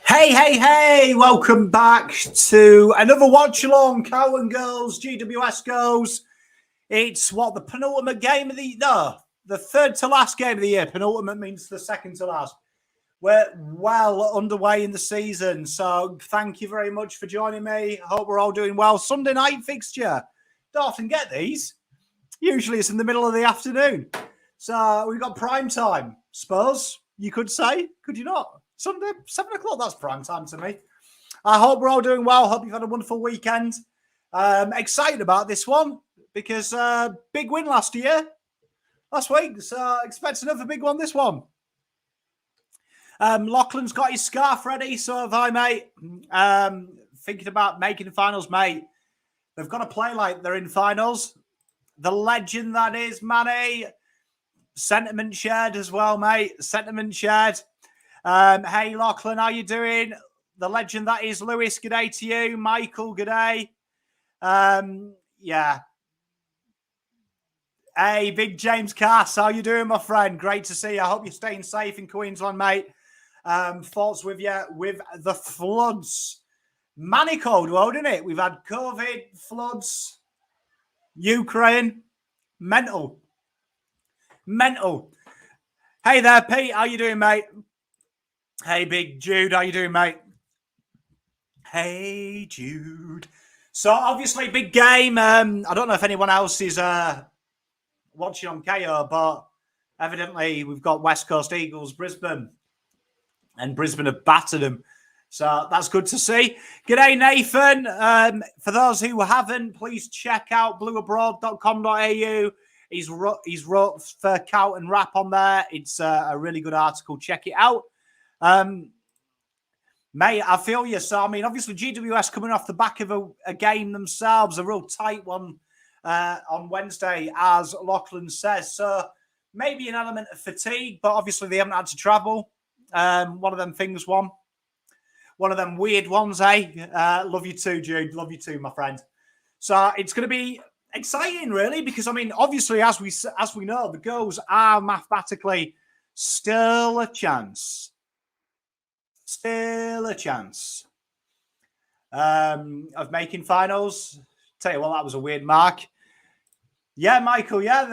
Hey, welcome back to another watch along, Carlton girls, GWS girls. It's the penultimate game of the third to last game of the year. Penultimate means the second to last. We're well underway in the season, so thank you very much for joining me. Hope we're all doing well. Sunday night fixture. Don't often get these. Usually it's in the middle of the afternoon. So we've got prime time, suppose you could say. Could you not? Sunday, 7 o'clock, that's prime time to me. I hope we're all doing well. Hope you've had a wonderful weekend. Excited about this one because big win last week. So expect another big one this one. Lachlan's got his scarf ready, so have I, mate. Thinking about making the finals, mate. They've got to play like they're in finals. The legend that is Manny. Sentiment shared as well, mate. Sentiment shared. Hey, Lachlan, how you doing? The legend that is Lewis, good day to you. Michael, good day. Yeah. Hey, Big James Cass, how you doing, my friend? Great to see you. I hope you're staying safe in Queensland, mate. Thoughts with you with the floods. Manicold world, isn't it? We've had COVID, floods, Ukraine. Mental. Hey there, Pete. How you doing, mate? Hey, Big Jude. How you doing, mate? Hey, Jude. So, obviously, big game. I don't know if anyone else is watching on KO, but evidently we've got West Coast Eagles, Brisbane. And Brisbane have battered them. So, that's good to see. G'day, Nathan. For those who haven't, please check out blueabroad.com.au. He's wrote for Carlton Rap on there. It's a really good article. Check it out. Mate, I feel you. So, I mean, obviously, GWS coming off the back of a game themselves, a real tight one on Wednesday, as Lachlan says. So, maybe an element of fatigue, but obviously they haven't had to travel. One of them things, one of them weird ones, eh? Love you too, Jude. Love you too, my friend. So, it's going to be exciting, really, because, I mean, obviously, as we know, the girls are mathematically still a chance. Still a chance of making finals. Tell you what, that was a weird mark. Yeah, Michael, yeah,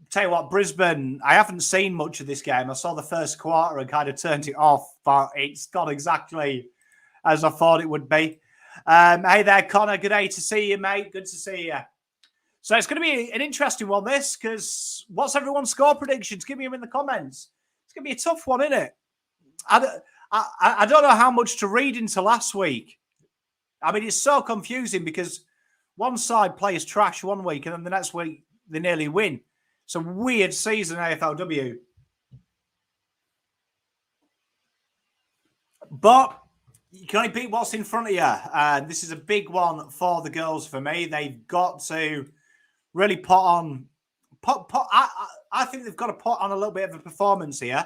tell you what, Brisbane, I haven't seen much of this game. I saw the first quarter and kind of turned it off, but it's gone exactly as I thought it would be. Hey there, Connor. Good day to see you, mate. Good to see you. So it's going to be an interesting one, this, because what's everyone's score predictions? Give me them in the comments. It's going to be a tough one, isn't it? I don't know how much to read into last week. I mean, it's so confusing because one side plays trash one week and then the next week they nearly win. It's a weird season, AFLW. But you can only beat what's in front of you. This is a big one for the girls for me. They've got to really put on... I think they've got to put on a little bit of a performance here.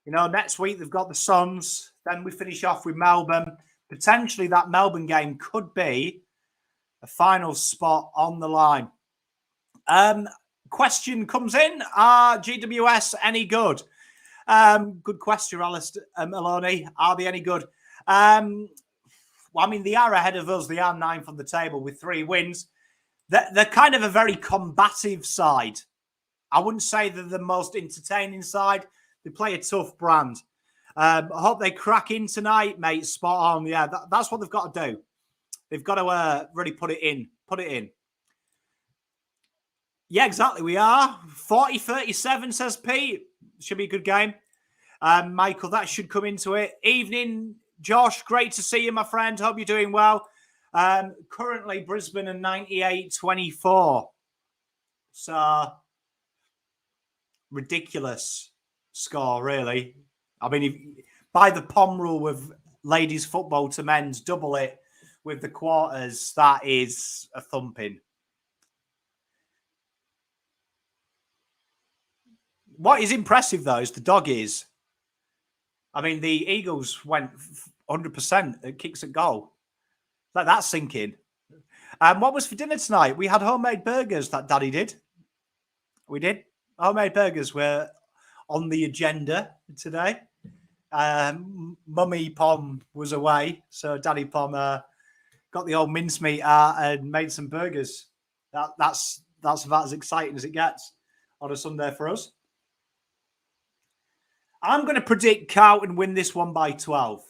You know, next week they've got the Suns. Then we finish off with Melbourne. Potentially that Melbourne game could be a final spot on the line. Question comes in. Are GWS any good? Good question, Alistair Maloney. Are they any good? Well, I mean, they are ahead of us. They are 9th on the table with 3 wins. They're kind of a very combative side. I wouldn't say they're the most entertaining side. They play a tough brand. I hope they crack in tonight, mate. Spot on. Yeah, that's what they've got to do. They've got to really put it in. Yeah, exactly. We are. 40-37, says Pete. Should be a good game. Michael, that should come into it. Evening, Josh. Great to see you, my friend. Hope you're doing well. Currently, Brisbane are 98-24. So, ridiculous score, really. I mean, by the POM rule with ladies football to men's, double it with the quarters, that is a thumping. What is impressive, though, is the doggies. I mean, the Eagles went 100% at kicks at goal. Like that's sinking. What was for dinner tonight? We had homemade burgers that Daddy did. We did. Homemade burgers were on the agenda today. Mummy Pom was away, so Daddy Pom got the old mincemeat out and made some burgers. That's about as exciting as it gets on a Sunday for us. I'm going to predict Carlton win this one by 12.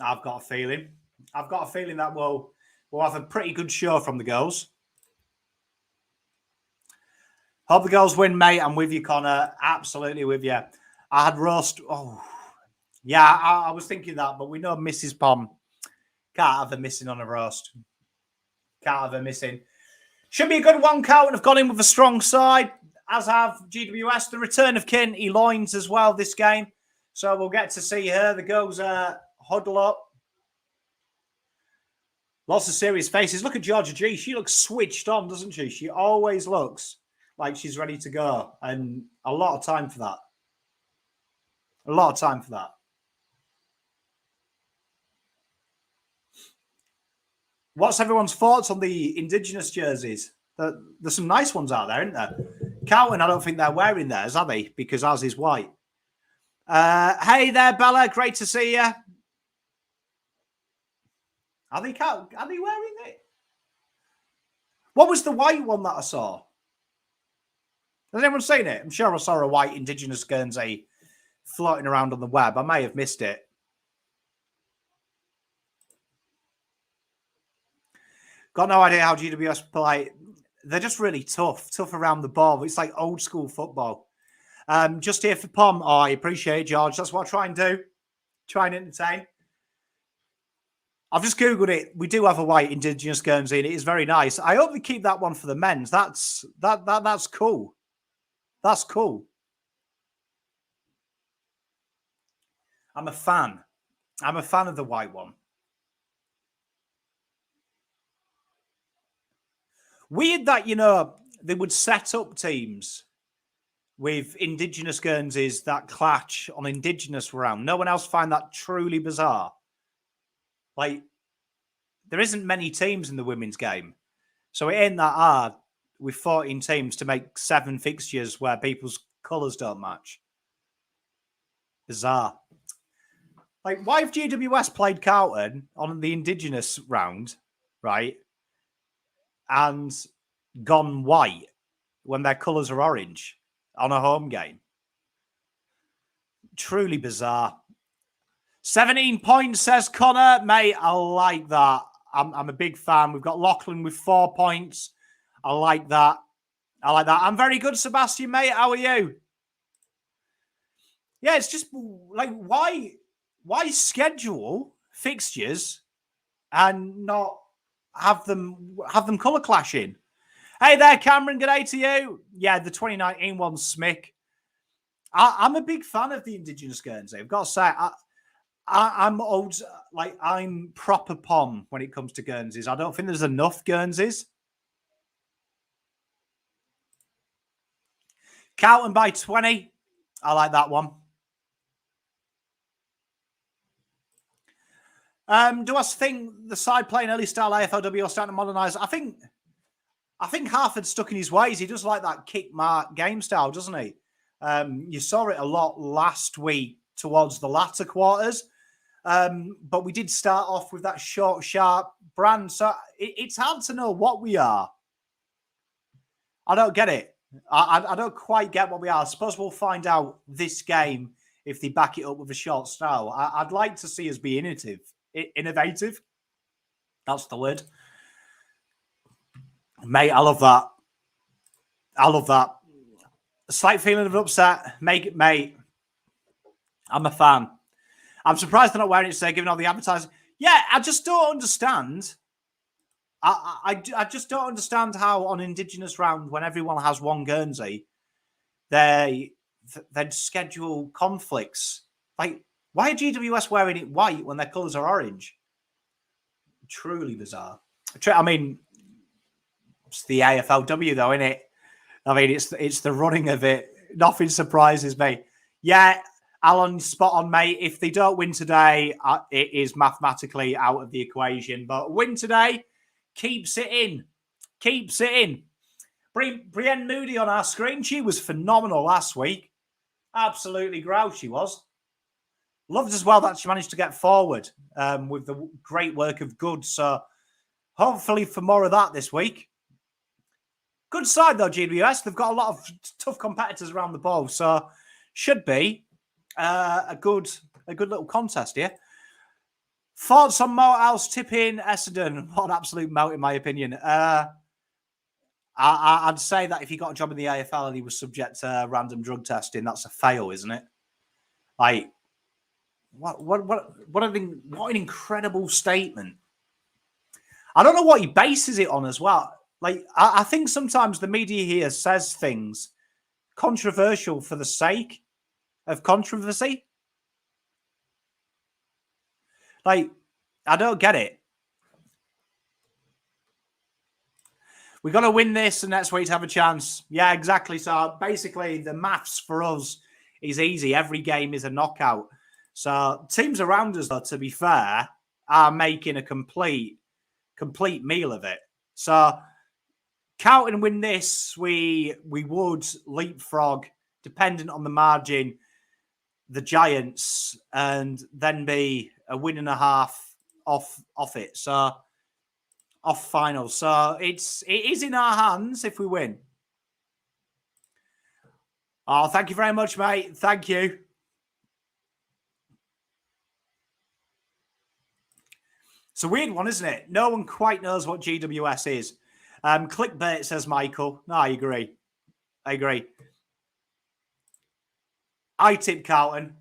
I've got a feeling. That we'll have a pretty good show from the girls. Hope the girls win, mate. I'm with you, Connor. Absolutely with you. I had roast. Oh, yeah, I was thinking that, but we know Mrs. Pom can't have her missing on a roast. Can't have her missing. Should be a good one. Carlton have gone in with a strong side, as have GWS. The return of Kin Eloynes as well this game. So we'll get to see her. The girls huddle up. Lots of serious faces. Look at Georgia G. She looks switched on, doesn't she? She always looks like she's ready to go. And a lot of time for that. A lot of time for that. What's everyone's thoughts on the Indigenous jerseys? There's some nice ones out there, isn't there? Carlton, I don't think they're wearing theirs, are they? Because ours is white. Hey there, Bella. Great to see you. Are they wearing it? What was the white one that I saw? Has anyone seen it? I'm sure I saw a white Indigenous Guernsey floating around on the web. I may have missed it. Got no idea how GWS play. They're just really tough around the ball. It's like old school football. Just here for Pom. Oh, I appreciate it, George. That's what I try and do. Try and entertain. I've just Googled it. We do have a white Indigenous Guernsey, and it is very nice. I hope they keep that one for the men's. That's cool. That's cool. I'm a fan. I'm a fan of the white one. Weird that, they would set up teams with Indigenous Guernseys that clash on Indigenous round. No one else find that truly bizarre. Like, there isn't many teams in the women's game. So it ain't that hard with 14 teams to make 7 fixtures where people's colours don't match. Bizarre. Like, why have GWS played Carlton on the Indigenous round, right, and gone white when their colours are orange on a home game? Truly bizarre. 17 points, says Connor. Mate, I like that. I'm a big fan. We've got Lachlan with 4 points. I like that. I'm very good, Sebastian, mate. How are you? Yeah, it's just like, why schedule fixtures and not have them colour clashing? Hey there, Cameron. Good day to you. Yeah, the 2019 one, Smick. I'm a big fan of the Indigenous Guernsey. I've got to say, I'm old. Like, I'm proper Pom when it comes to Guernseys. I don't think there's enough Guernseys. Carlton by 20. I like that one. Do I think the side playing early style AFLW are starting to modernise? I think Harford's stuck in his ways. He does like that kick mark game style, doesn't he? You saw it a lot last week towards the latter quarters. But we did start off with that short, sharp brand. So it's hard to know what we are. I don't get it. I don't quite get what we are. I suppose we'll find out this game if they back it up with a short style. I'd like to see us be innovative. That's the word. Mate, I love that. A slight feeling of upset. Make it, mate. I'm a fan. I'm surprised they're not wearing it today, given all the advertising. Yeah, I just don't understand. I just don't understand how on Indigenous round, when everyone has one Guernsey, they'd schedule conflicts. Like, why are GWS wearing it white when their colours are orange? Truly bizarre. I mean, it's the AFLW though, isn't it? I mean, it's the running of it. Nothing surprises me. Yeah, Alan, spot on, mate. If they don't win today, it is mathematically out of the equation. But win today keeps it in. Brienne Moody on our screen. She was phenomenal last week. Absolutely grouse she was. Loved as well that she managed to get forward with the great work of Good. So hopefully for more of that this week. Good side though, GWS. They've got a lot of tough competitors around the ball, so should be a good little contest here. Thoughts on Morehouse tipping Essendon? What an absolute melt, in my opinion. I'd say that if he got a job in the AFL and he was subject to random drug testing, that's a fail, isn't it? Like, what an incredible statement. I don't know what he bases it on as well. Like, I think sometimes the media here says things controversial for the sake of controversy. Like, I don't get it. We got to win this and next week to have a chance. Yeah, exactly. So basically, the maths for us is easy. Every game is a knockout. So teams around us, though, to be fair, are making a complete meal of it. So Carlton win this, we would leapfrog, dependent on the margin, the Giants, and then be a win and a half off it. So off final. So it is in our hands if we win. Oh, thank you very much, mate. Thank you. It's a weird one, isn't it? No one quite knows what GWS is. Clickbait, says Michael. No, I agree. I tip Carlton.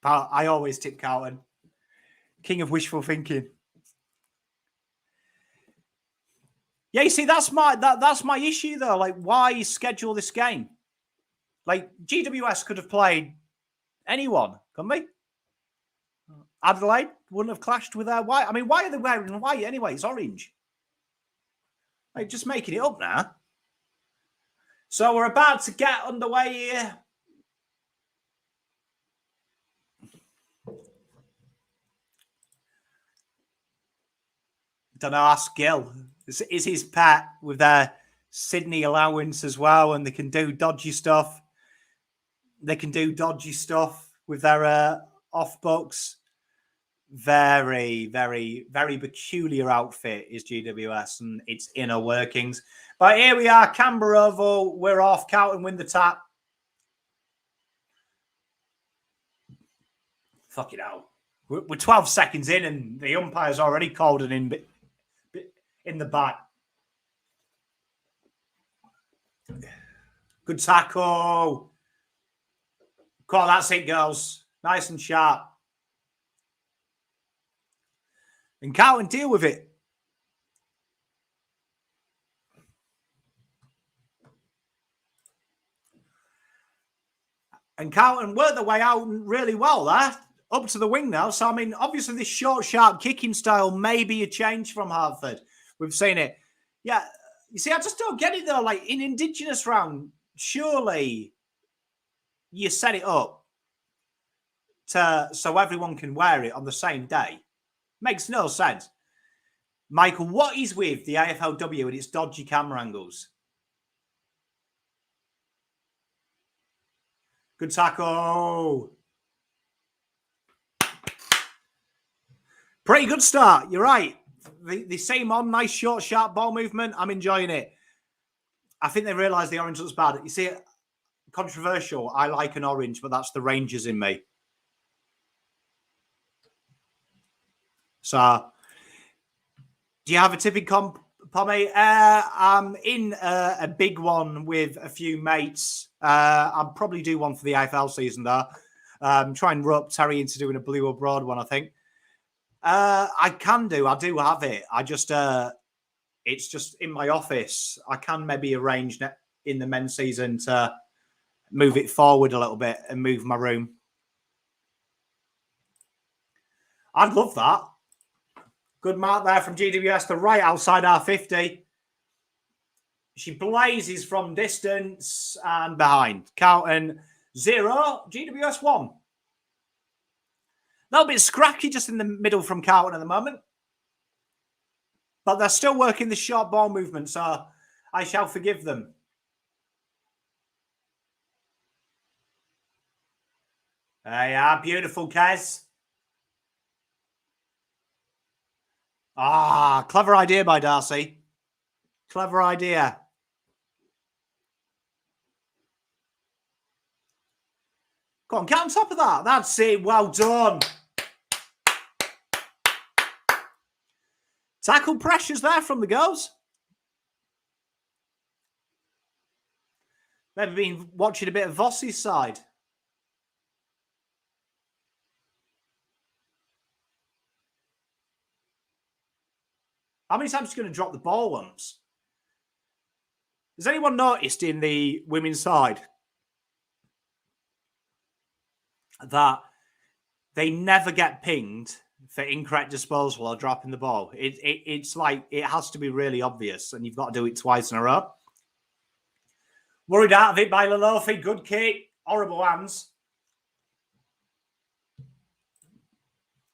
I always tip Carlton. King of wishful thinking. Yeah, you see, that's my issue though. Like, why schedule this game? Like, GWS could have played anyone, couldn't they? Adelaide wouldn't have clashed with their white. I mean, why are they wearing white anyway? It's orange. Like, just making it up now. So we're about to get underway here. Don't know, ask Gil. Is his pet with their Sydney allowance as well, and they can do dodgy stuff. They can do dodgy stuff with their off books. Very, very, very peculiar outfit is GWS and its inner workings. But here we are, Canberra Oval. We're off. Carlton win the tap. Fuck it out. We're 12 seconds in and the umpire's already called it in the back. Good tackle. Come on, that's it, girls. Nice and sharp. And Carlton deal with it. And Carlton worked their way out really well there. Up to the wing now. So, I mean, obviously this short, sharp kicking style may be a change from Hartford. We've seen it. Yeah. You see, I just don't get it, though. Like, in Indigenous round, surely you set it up so everyone can wear it on the same day. Makes no sense. Michael, what is with the AFLW and its dodgy camera angles? Good tackle. Pretty good start. You're right. The same on, nice short, sharp ball movement. I'm enjoying it. I think they realised the orange looks bad. You see, controversial. I like an orange, but that's the Rangers in me. So, do you have a tipping comp, Pommy? I'm in a big one with a few mates. I'll probably do one for the AFL season, though. Try and rope Terry into doing a blue abroad one, I think. I do have it. It's just in my office. I can maybe arrange in the men's season to move it forward a little bit and move my room. I'd love that. Good mark there from GWS, the right outside R50. She blazes from distance and behind. Carlton 0, GWS 1. A little bit scrappy just in the middle from Carlton at the moment. But they're still working the short ball movement, so I shall forgive them. There you are. Beautiful, Kez. Ah, clever idea by Darcy. Clever idea. Go on, get on top of that. That's it. Well done. Tackle pressures there from the girls. Maybe been watching a bit of Vossi's side. How many times are you going to drop the ball once? Has anyone noticed in the women's side that they never get pinged for incorrect disposal or dropping the ball? It's like it has to be really obvious, and you've got to do it twice in a row. Worried out of it by Lalofi. Good kick. Horrible hands.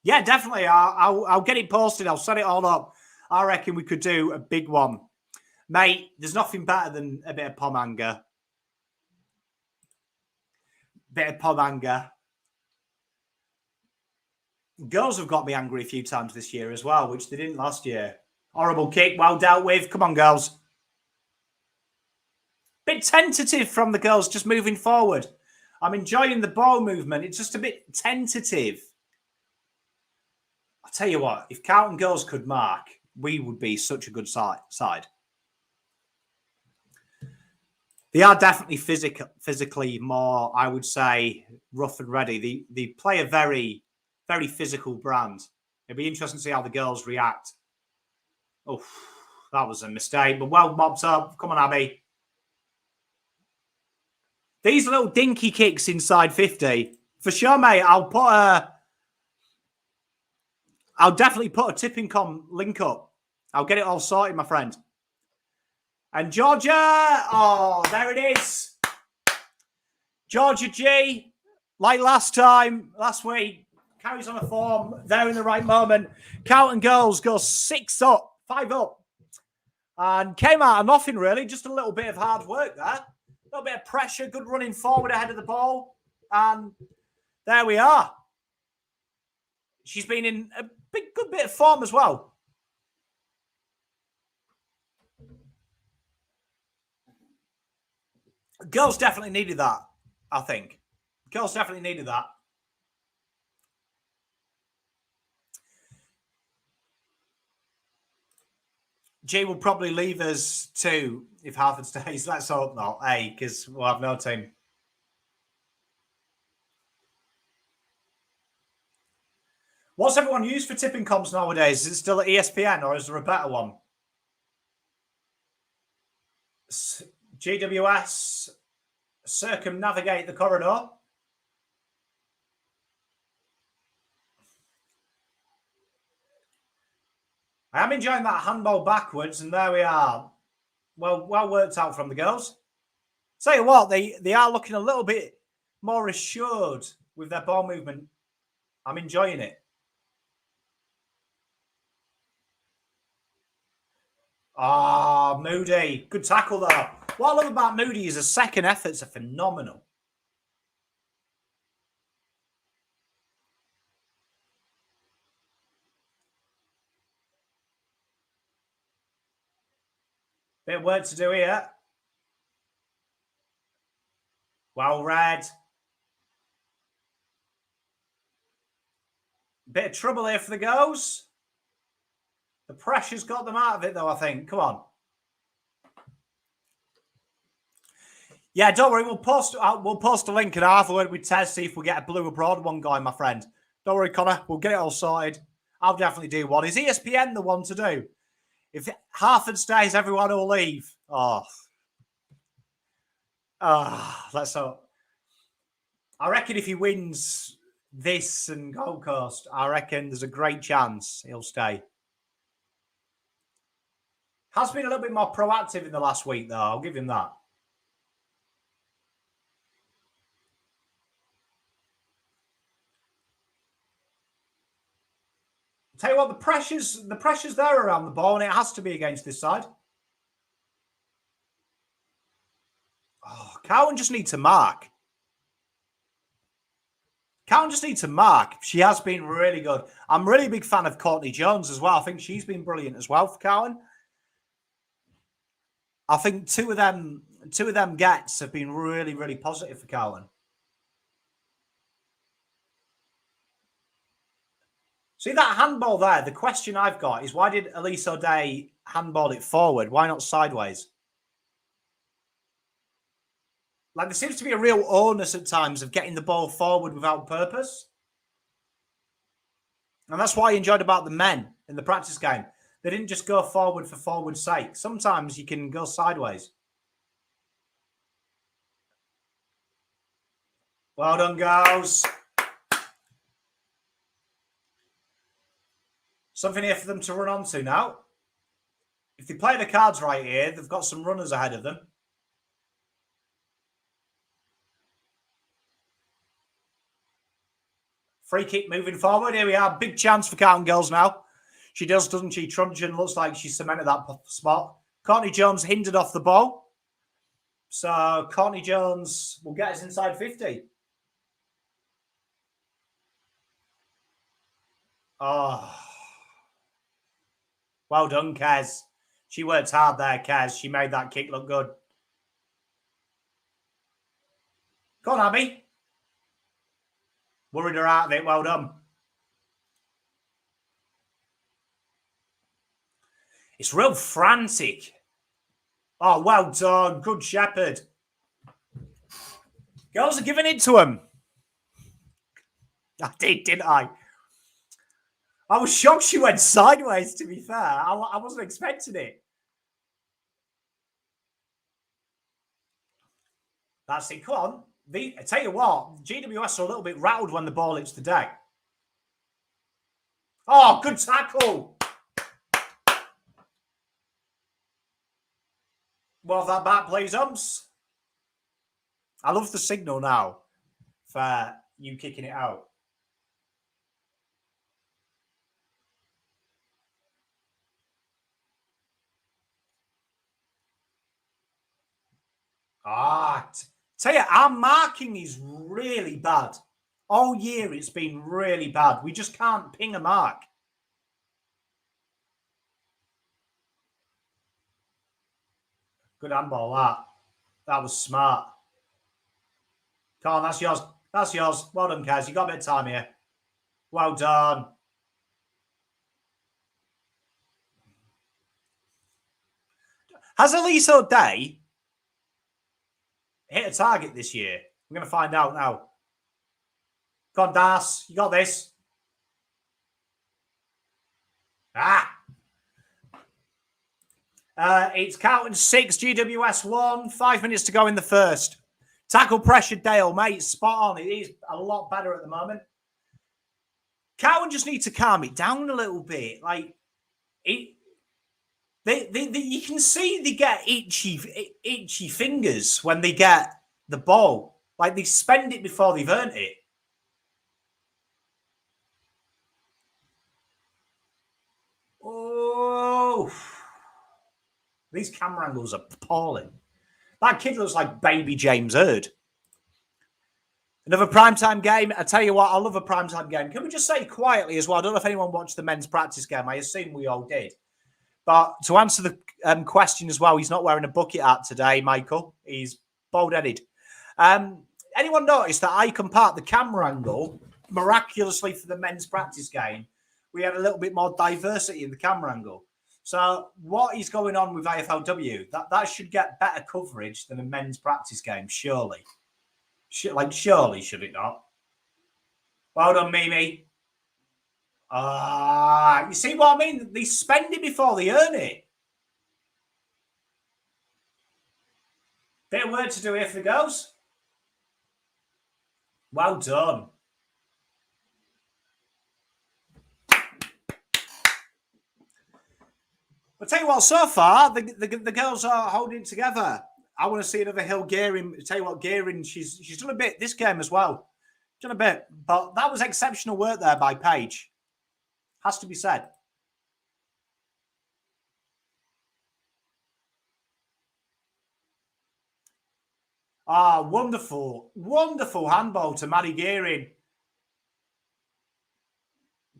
Yeah, definitely. I'll get it posted. I'll set it all up. I reckon we could do a big one. Mate, there's nothing better than a bit of pom anger. Girls have got me angry a few times this year as well, which they didn't last year. Horrible kick. Well dealt with. Come on, girls. Bit tentative from the girls just moving forward. I'm enjoying the ball movement. It's just a bit tentative. I'll tell you what, if Carlton girls could mark, we would be such a good side. They are definitely physically more, I would say, rough and ready. They play a very, very physical brand. It'll be interesting to see how the girls react. Oh, that was a mistake, but well mopped up. Come on, Abby. These little dinky kicks inside 50. For sure, mate, I'll definitely put a tipping com link up. I'll get it all sorted, my friend. And Georgia, oh, there it is. Georgia G, like last week, carries on a form there in the right moment. Carlton girls go 5 up. And came out of nothing, really. Just a little bit of hard work there. A little bit of pressure, good running forward ahead of the ball. And there we are. She's been in a good bit of form as well. Girls definitely needed that, I think. Girls definitely needed that. G will probably leave us too if Harford stays. Let's hope not, because we'll have no team. What's everyone used for tipping comps nowadays? Is it still at ESPN or is there a better one? GWS, circumnavigate the corridor. I am enjoying that handball backwards, and there we are. Well worked out from the girls. Tell you what, they are looking a little bit more assured with their ball movement. I'm enjoying it. Ah, Moody. Good tackle there. What I love about Moody is the second efforts are phenomenal. Bit of work to do here. Well read. Bit of trouble here for the girls. The pressure's got them out of it, though, I think. Come on. Yeah, don't worry. We'll post a link and afterward we test, see if we get a blue abroad one going, my friend. Don't worry, Connor. We'll get it all sorted. I'll definitely do one. Is ESPN the one to do? If Harford stays, everyone will leave. Let's hope. I reckon if he wins this and Gold Coast, I reckon there's a great chance he'll stay. Has been a little bit more proactive in the last week, though. I'll give him that. Tell you what, the pressure's there around the ball, and it has to be against this side. Oh, Carlton just need to mark. Carlton just needs to mark. She has been really good. I'm really a big fan of Courtney Jones as well. I think she's been brilliant as well for Carlton. I think two of them gets have been really, really positive for Carlton. See that handball there? The question I've got is why did Elise O'Day handball it forward? Why not sideways? Like there seems to be a real onus at times of getting the ball forward without purpose. And that's what I enjoyed about the men in the practice game. They didn't just go forward for forward's sake. Sometimes you can go sideways. Well done, girls. Something here for them to run onto now. If they play the cards right here, they've got some runners ahead of them. Free kick moving forward. Here we are. Big chance for Carlton girls now. She does, doesn't she? Truncheon looks like she's cemented that spot. Courtney Jones hindered off the ball. So Courtney Jones will get us inside 50. Oh. Well done, Kez. She worked hard there, Kez. She made that kick look good. Go on, Abby. Worried her out of it. Well done. It's real frantic. Oh, well done. Good shepherd. Girls are giving it to him. I did, didn't I? I was shocked she went sideways, to be fair. I wasn't expecting it. That's it. Come on. I tell you what, GWS are a little bit rattled when the ball hits the deck. Oh, good tackle. Well, that back plays umps. I love the signal now for you kicking it out. Tell you, our marking is really bad. All year it's been really bad. We just can't ping a mark. Good handball, that. That was smart. Come on, that's yours. That's yours. Well done, Kaz. You got a bit of time here. Well done. Has Elise O'Day hit a target this year? I'm going to find out now. Come on, Das. You got this. It's Carlton 6, GWS 1. 5 minutes to go in the first. Tackle pressure, Dale, mate. Spot on. It is a lot better at the moment. Carlton just need to calm it down a little bit. Like, you can see they get itchy fingers when they get the ball. Like, they spend it before they've earned it. Oh, these camera angles are appalling. That kid looks like baby James Hurd. Another primetime game. I tell you what, I love a primetime game. Can we just say quietly as well? I don't know if anyone watched the men's practice game. I assume we all did. But to answer the question as well, he's not wearing a bucket hat today, Michael. He's bald-headed. Anyone notice that Icon Park, the camera angle, miraculously for the men's practice game, we had a little bit more diversity in the camera angle. So what is going on with AFLW? That should get better coverage than a men's practice game, surely. Surely, should it not? Well done, Mimi. You see what I mean? They spend it before they earn it. Bit of work to do here for the girls. Well done. I'll tell you what, so far, the girls are holding it together. I want to see another Hill Gearing. I'll tell you what, Gearing, she's done a bit this game as well. Done a bit. But that was exceptional work there by Paige. Has to be said. Wonderful. Wonderful handball to Maddie Gearing.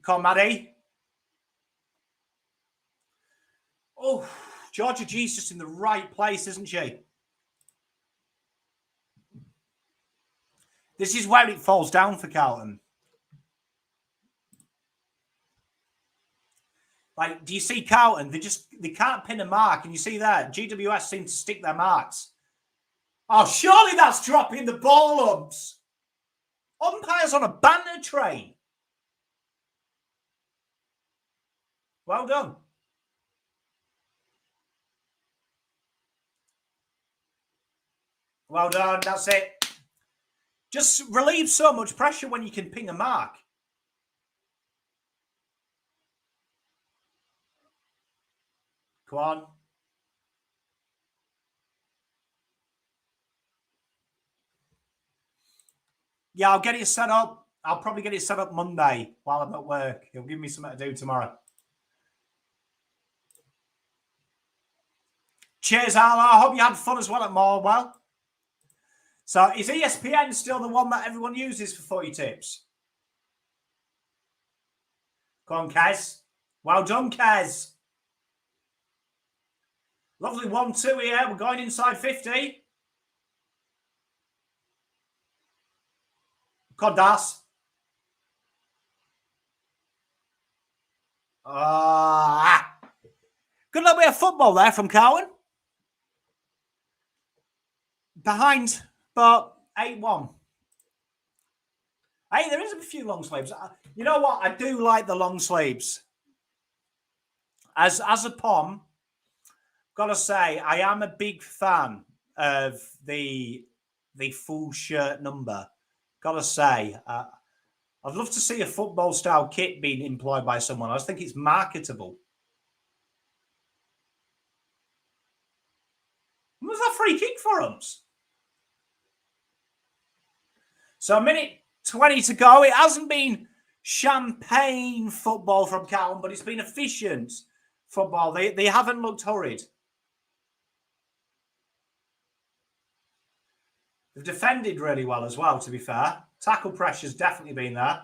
Come on, Maddie. Oh, Georgia G's just in the right place, isn't she? This is where it falls down for Carlton. Like, do you see Carlton? They can't pin a mark, and you see that GWS seem to stick their marks. Oh, surely that's dropping the ball umps. Umpire's on a banner train. Well done. Well done. That's it. Just relieve so much pressure when you can ping a mark. Come on. Yeah, I'll get it set up. I'll probably get it set up Monday while I'm at work. He'll give me something to do tomorrow. Cheers, Al. I hope you had fun as well at Morwell. So is ESPN still the one that everyone uses for footy tips? Go on, Kez. Well done, Kez. Lovely 1-2 here. We're going inside 50. Kodas. Good little bit of football there from Cowan. Behind, but 8-1. Hey, there is a few long sleeves. You know what? I do like the long sleeves. As a Pom, gotta say, I am a big fan of the full shirt number. Gotta say, I'd love to see a football style kit being employed by someone. I just think it's marketable. Was that free kick for us? So a minute 20 to go. It hasn't been champagne football from Carlton, but it's been efficient football. They haven't looked hurried. They've defended really well as well, to be fair. Tackle pressure's definitely been there.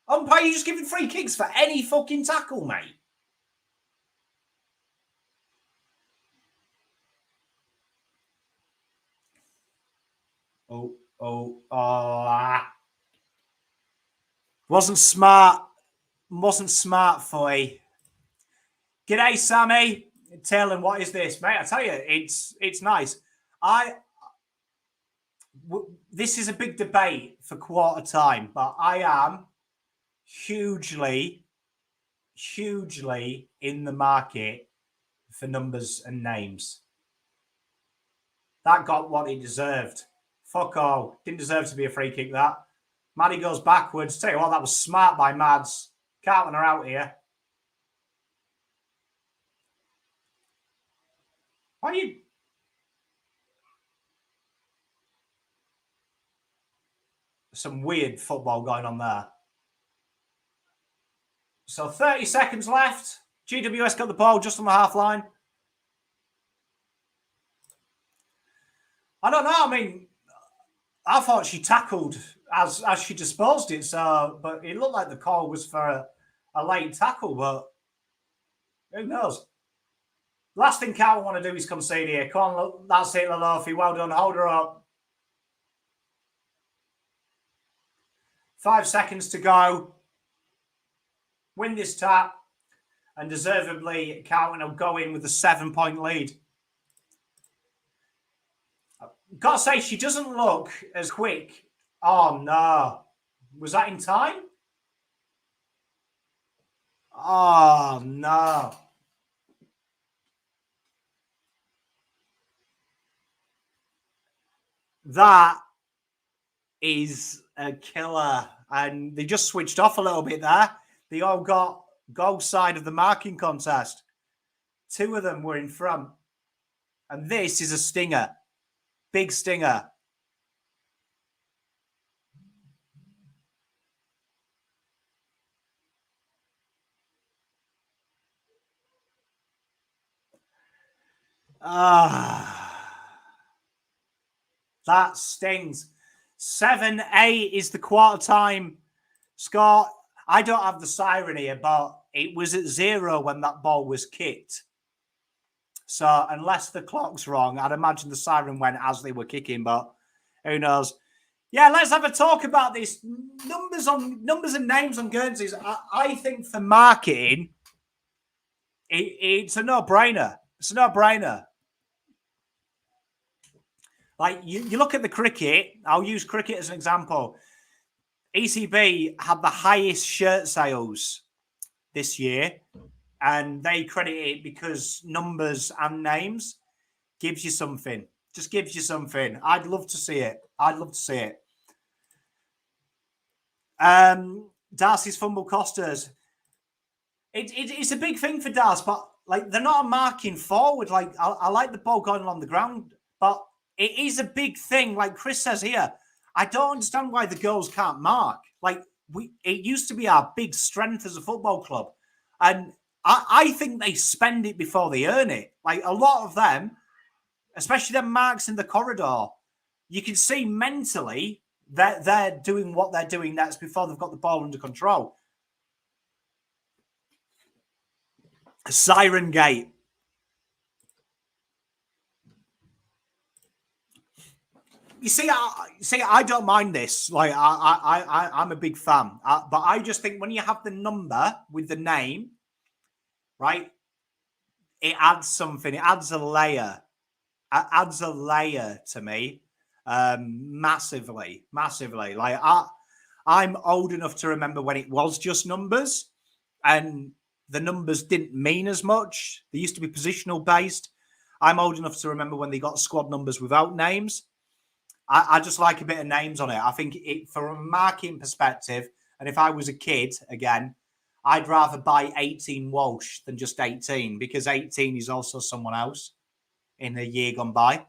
Umpire, you just giving free kicks for any fucking tackle, mate. Wasn't smart footy. G'day, Sammy. Taylor, what is this, mate? I tell you, it's nice. This is a big debate for quarter time, but I am hugely in the market for numbers and names. That got what he deserved. Fuck all. Didn't deserve to be a free kick, that. Maddie goes backwards. Tell you what, that was smart by Mads. Carlton are out here. Why are you... Some weird football going on there. So 30 seconds left. GWS got the ball just on the half line. I don't know. I mean, I thought she tackled as she disposed it. So, but it looked like the call was for a late tackle. But who knows? Last thing Carlton want to do is concede here. Come on, look, that's it, Lalofi. Well done. Hold her up. 5 seconds to go. Win this tap. And deservedly, Carlton will go in with a 7-point lead. Gotta say, she doesn't look as quick. Oh, no. Was that in time? Oh, no. That is a killer. And they just switched off a little bit there. They all got goal side of the marking contest. 2 of them were in front. And this is a stinger. Big stinger. That stings. 7-8 is the quarter time score. I don't have the siren here, but it was at 0 when that ball was kicked. So unless the clock's wrong, I'd imagine the siren went as they were kicking, but who knows? Yeah, let's have a talk about this. Numbers and names on Guernseys. I think for marketing, it's a no-brainer. It's a no-brainer. Like, you look at the cricket, I'll use cricket as an example. ECB had the highest shirt sales this year, and they credit it because numbers and names gives you something. Just gives you something. I'd love to see it. I'd love to see it. Darcy's fumble cost us. It's a big thing for Darcy, but like they're not marking forward. Like I like the ball going along the ground, but it is a big thing. Like Chris says here, I don't understand why the girls can't mark. Like it used to be our big strength as a football club, and I think they spend it before they earn it. Like a lot of them, especially them marks in the corridor, you can see mentally that they're doing what they're doing next before they've got the ball under control. Siren Gate. You see, I don't mind this. Like, I'm a big fan, but I just think when you have the number with the name, right, it adds something. It adds a layer. It adds a layer to me, massively. Like, I'm old enough to remember when it was just numbers, and the numbers didn't mean as much. They used to be positional based. I'm old enough to remember when they got squad numbers without names. I just like a bit of names on it. I think it, from a marking perspective, and if I was a kid, again, I'd rather buy 18 Walsh than just 18, because 18 is also someone else in the year gone by.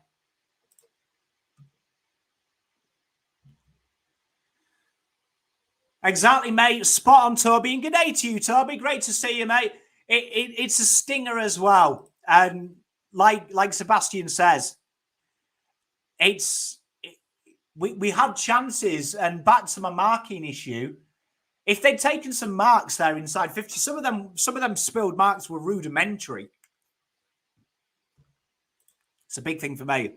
Exactly, mate. Spot on, Toby. And good day to you, Toby. Great to see you, mate. It's a stinger as well. And like Sebastian says, we had chances, and back to my marking issue. If they'd taken some marks there inside 50, some of them spilled marks were rudimentary. It's a big thing for me.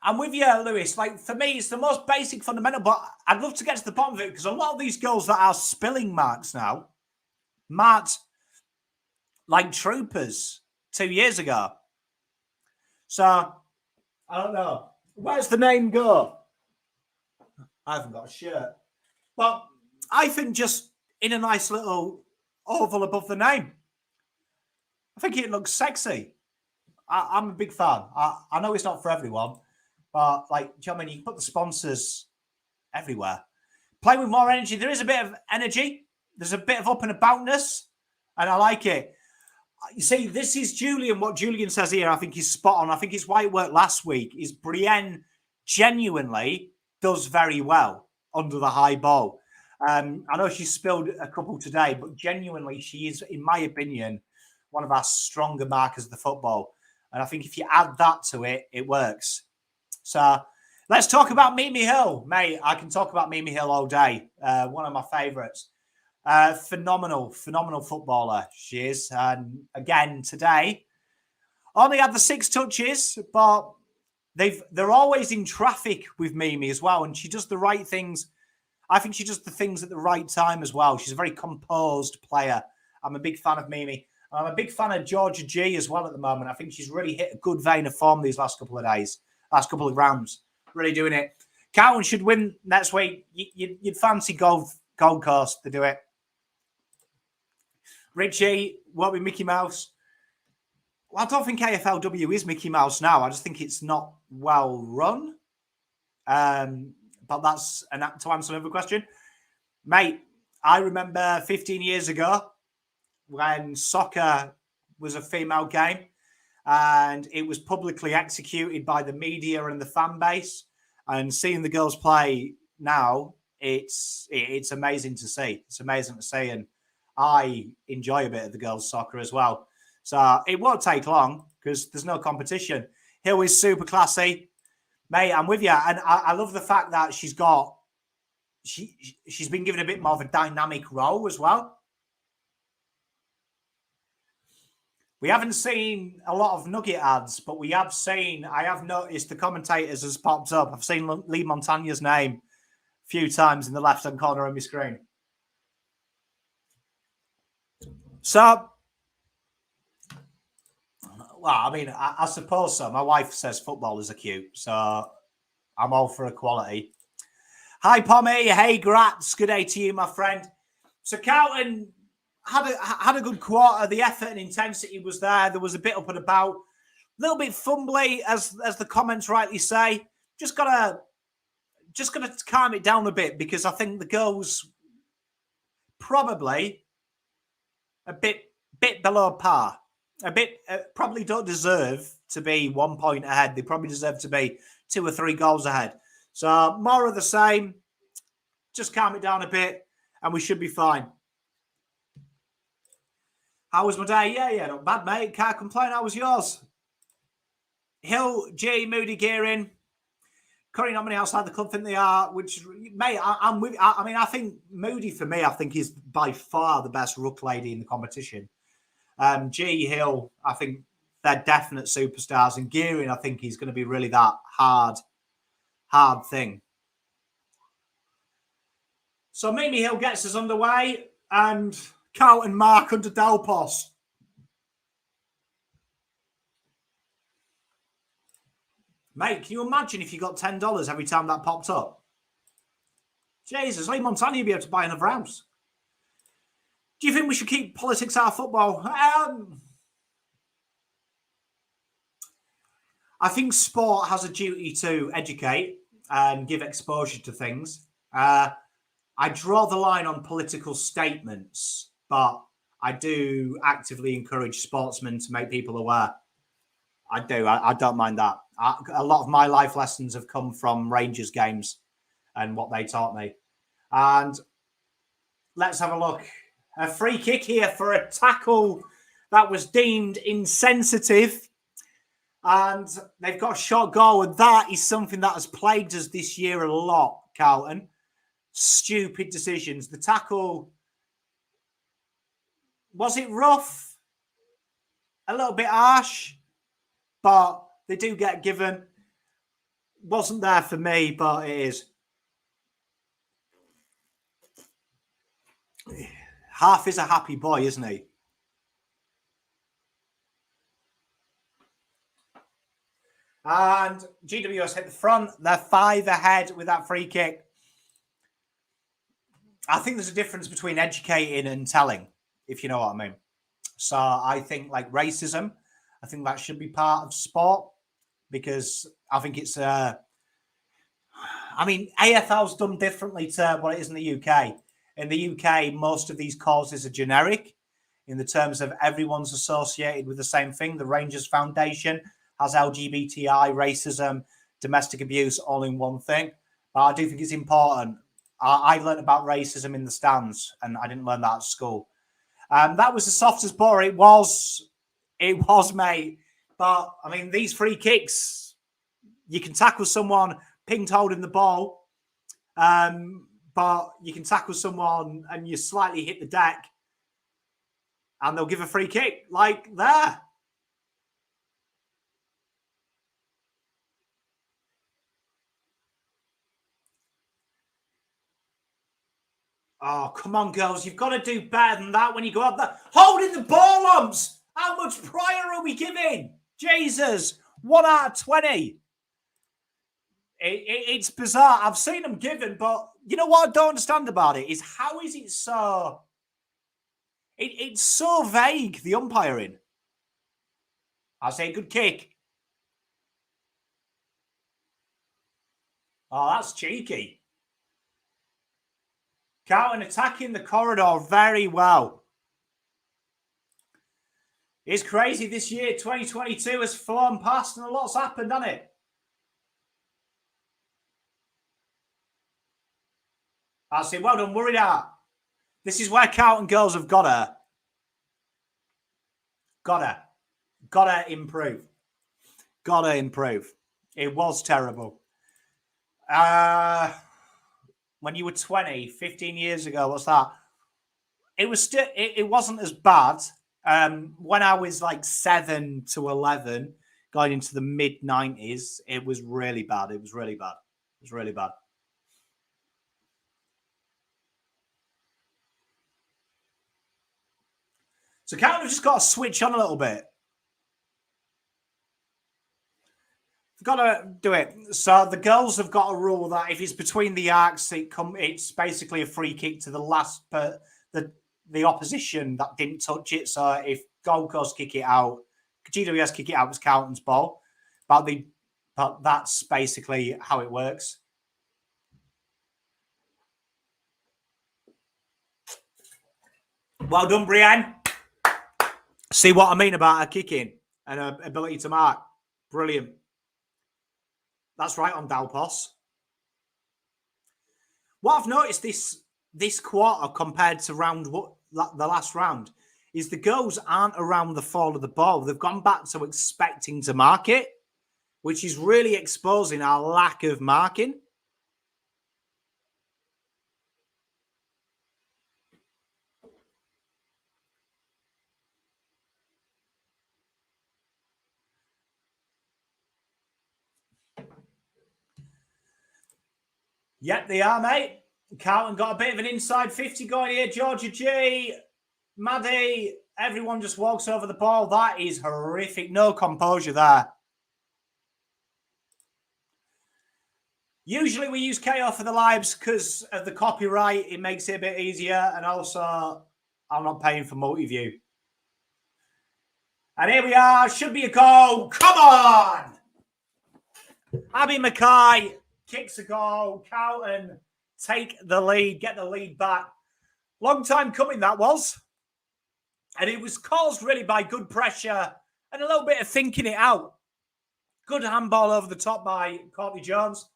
I'm with you, Lewis. Like, for me, it's the most basic fundamental, but I'd love to get to the bottom of it, because a lot of these girls that are spilling marks now marked like troopers 2 years ago. So, I don't know. Where's the name go? I haven't got a shirt. But I think just in a nice little oval above the name. I think it looks sexy. I'm a big fan. I know it's not for everyone, but like, do you know what I mean? You put the sponsors everywhere. Play with more energy. There is a bit of energy. There's a bit of up and aboutness, and I like it. You see, this is Julian. What Julian says here, I think is spot on. I think it's why it worked last week. Is Brienne genuinely does very well under the high ball. I know she spilled a couple today, but genuinely she is, in my opinion, one of our stronger markers of the football. And I think if you add that to it, it works. So let's talk about Mimi Hill. Mate, I can talk about Mimi Hill all day. One of my favourites. Phenomenal footballer she is. And again, today, only had the 6 touches, but they're always in traffic with Mimi as well. And she does the right things. I think she does the things at the right time as well. She's a very composed player. I'm a big fan of Mimi. I'm a big fan of Georgia G as well at the moment. I think she's really hit a good vein of form these last couple of days, last couple of rounds. Really doing it. Carlton should win next week. You'd fancy Gold Coast to do it. Richie, what with Mickey Mouse? Well, I don't think AFLW is Mickey Mouse now. I just think it's not well run. But that's to answer another question. Mate, I remember 15 years ago when soccer was a female game and it was publicly executed by the media and the fan base. And seeing the girls play now, it's amazing to see. It's amazing to see. And I enjoy a bit of the girls' soccer as well. So it won't take long because there's no competition. Hill is super classy. Mate, I'm with you. And I love the fact that she's been given a bit more of a dynamic role as well. We haven't seen a lot of Nugget ads, but I have noticed the commentators has popped up. I've seen Lee Montagna's name a few times in the left-hand corner of my screen. So, well, I mean, I suppose so. My wife says footballers are cute, so I'm all for equality. Hi, Pommy. Hey, Gratz. Good day to you, my friend. So, Carlton had a good quarter. The effort and intensity was there. There was a bit up and about, a little bit fumbly, as the comments rightly say. Just gotta calm it down a bit, because I think the girls probably a bit below par. A bit probably don't deserve to be 1 point ahead. They probably deserve to be 2 or 3 goals ahead. So more of the same. Just calm it down a bit, and we should be fine. How was my day? Yeah, not bad, mate. Can't complain. How was yours? Hill, G, Moody Gearing. Currently not many outside the club think they are, which, mate, I'm with. I mean, I think Moody, for me, I think is by far the best ruck lady in the competition. G, Hill, I think they're definite superstars. And Gearing, I think he's going to be really that hard thing. So Mimi Hill gets us underway, and Carlton mark under Delpos. Mate, can you imagine if you got $10 every time that popped up? Jesus, Lee Montagna would be able to buy another house. Do you think we should keep politics out of football? I think sport has a duty to educate and give exposure to things. I draw the line on political statements, but I do actively encourage sportsmen to make people aware. I do. I don't mind that. A lot of my life lessons have come from Rangers games and what they taught me. And let's have a look. A free kick here for a tackle that was deemed insensitive. And they've got a short goal. And that is something that has plagued us this year a lot, Carlton. Stupid decisions. The tackle, was it rough? A little bit harsh, but they do get given. Wasn't there for me, but it is. Half is a happy boy, isn't he? And GWS hit the front. They're 5 ahead with that free kick. I think there's a difference between educating and telling, if you know what I mean. So I think like racism, I think that should be part of sport, because I think it's, AFL's done differently to what it is in the UK. In the UK, most of these causes are generic in the terms of everyone's associated with the same thing. The Rangers Foundation has LGBTI, racism, domestic abuse all in one thing. But I do think it's important. I learned about racism in the stands, and I didn't learn that at school. That was as soft as bore. It was, mate. But, I mean, these free kicks, you can tackle someone pinged holding the ball, but you can tackle someone and you slightly hit the deck, and they'll give a free kick like there. Oh, come on, girls. You've got to do better than that when you go out there. Holding the ball umps. How much prior are we giving? Jesus. 1 out of 20. It's bizarre. I've seen them given, but you know what I don't understand about it is how is it so... It's so vague, the umpiring. I say good kick. Oh, that's cheeky. Carlton attacking the corridor very well. It's crazy this year. 2022 has flown past and a lot's happened, hasn't it? I say, well done, worried out. This is where Carlton girls have got to improve. Got to improve. It was terrible. When you were 20, 15 years ago, what's that? It was still, it wasn't as bad. When I was like 7 to 11, going into the mid 90s, it was really bad. It was really bad. It was really bad. So kind of just got to switch on a little bit. Got to do it. So the girls have got a rule that if it's between the arcs, it's basically a free kick to the last the opposition that didn't touch it. So if Gold Coast kick it out, GWS kick it out, it's Carlton's ball. But that's basically how it works. Well done, Brienne. See what I mean about her kicking and her ability to mark. Brilliant. That's right on Dalpos. What I've noticed this quarter compared to the last round is the girls aren't around the fall of the ball. They've gone back to expecting to mark it, which is really exposing our lack of marking. Yep, they are, mate. Carlton got a bit of an inside 50 going here. Georgia G, Maddie, everyone just walks over the ball. That is horrific. No composure there. Usually we use KO for the lives because of the copyright. It makes it a bit easier. And also, I'm not paying for multi-view. And here we are. Should be a goal. Come on! Abby Mackay kicks a goal. Carlton take the lead, get the lead back. Long time coming, that was. And it was caused really by good pressure and a little bit of thinking it out. Good handball over the top by Courtney Jones.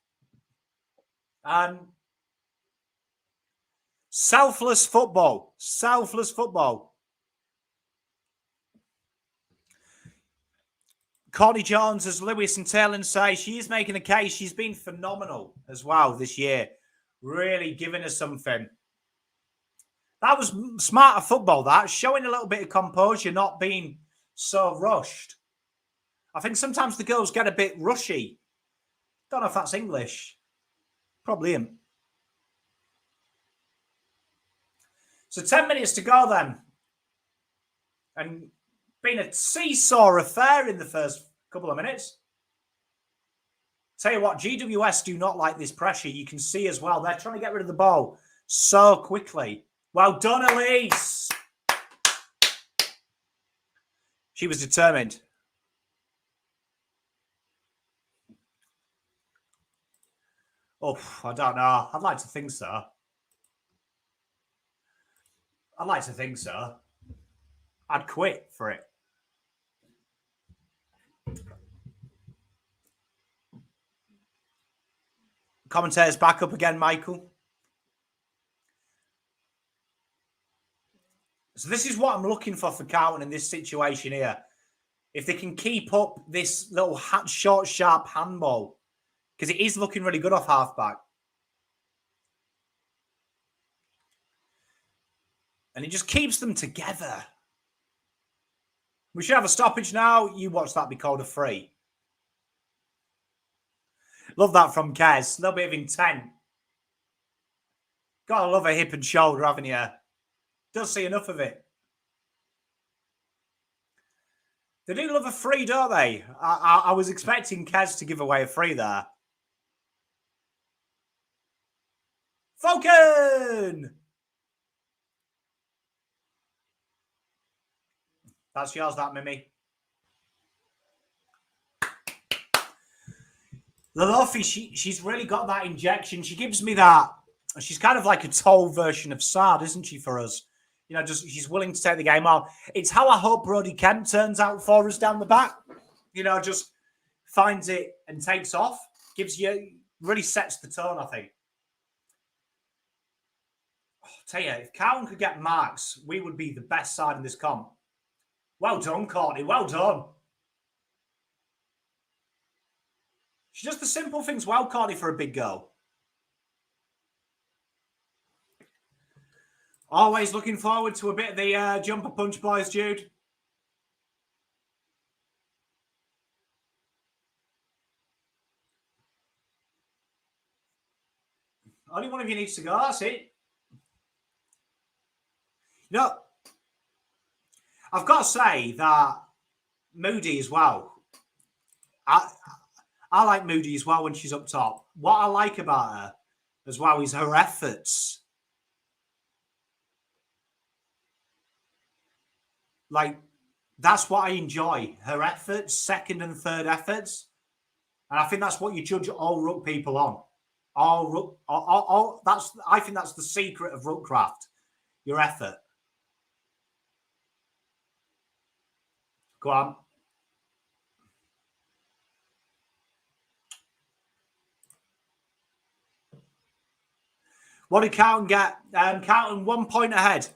And selfless football. Selfless football. Courtney Jones, as Lewis and Taylor say, she is making a case. She's been phenomenal as well this year. Really giving us something. That was smarter football, that. Showing a little bit of composure, not being so rushed. I think sometimes the girls get a bit rushy. Don't know if that's English. Probably isn't. So 10 minutes to go then. And been a seesaw affair in the first couple of minutes. Tell you what, GWS do not like this pressure. You can see as well, they're trying to get rid of the ball so quickly. Well done, Elise. She was determined. Oh, I don't know. I'd like to think so. I'd like to think so. I'd quit for it. Commentator's back up again, Michael. So this is what I'm looking for Carlton in this situation here. If they can keep up this little short, sharp handball, because it is looking really good off halfback. And it just keeps them together. We should have a stoppage now. You watch that be called a free. Love that from Kez. A little bit of intent. Gotta love a hip and shoulder, haven't you? Don't see enough of it. They do love a free, don't they? I was expecting Kez to give away a free there. Falcon! That's yours, that, Mimi. Lalofi, she's really got that injection. She gives me that. She's kind of like a tall version of Sard, isn't she, for us? You know, just she's willing to take the game on. It's how I hope Brodie Kemp turns out for us down the back. You know, just finds it and takes off. Really sets the tone, I think. I'll tell you, if Carlton could get marks, we would be the best side in this comp. Well done, Courtney. Well done. She does the simple things well, Cordy, for a big girl. Always looking forward to a bit of the jumper punch, boys, Jude. Only one of you needs to go. That's it. No, I've got to say that Moody as well. I like Moody as well when she's up top. What I like about her as well is her efforts. Like, that's what I enjoy. Her efforts, second and third efforts. And I think that's what you judge all ruck people on. I think that's the secret of ruckcraft. Your effort. Go on. What did Carlton get? Carlton 1 point ahead.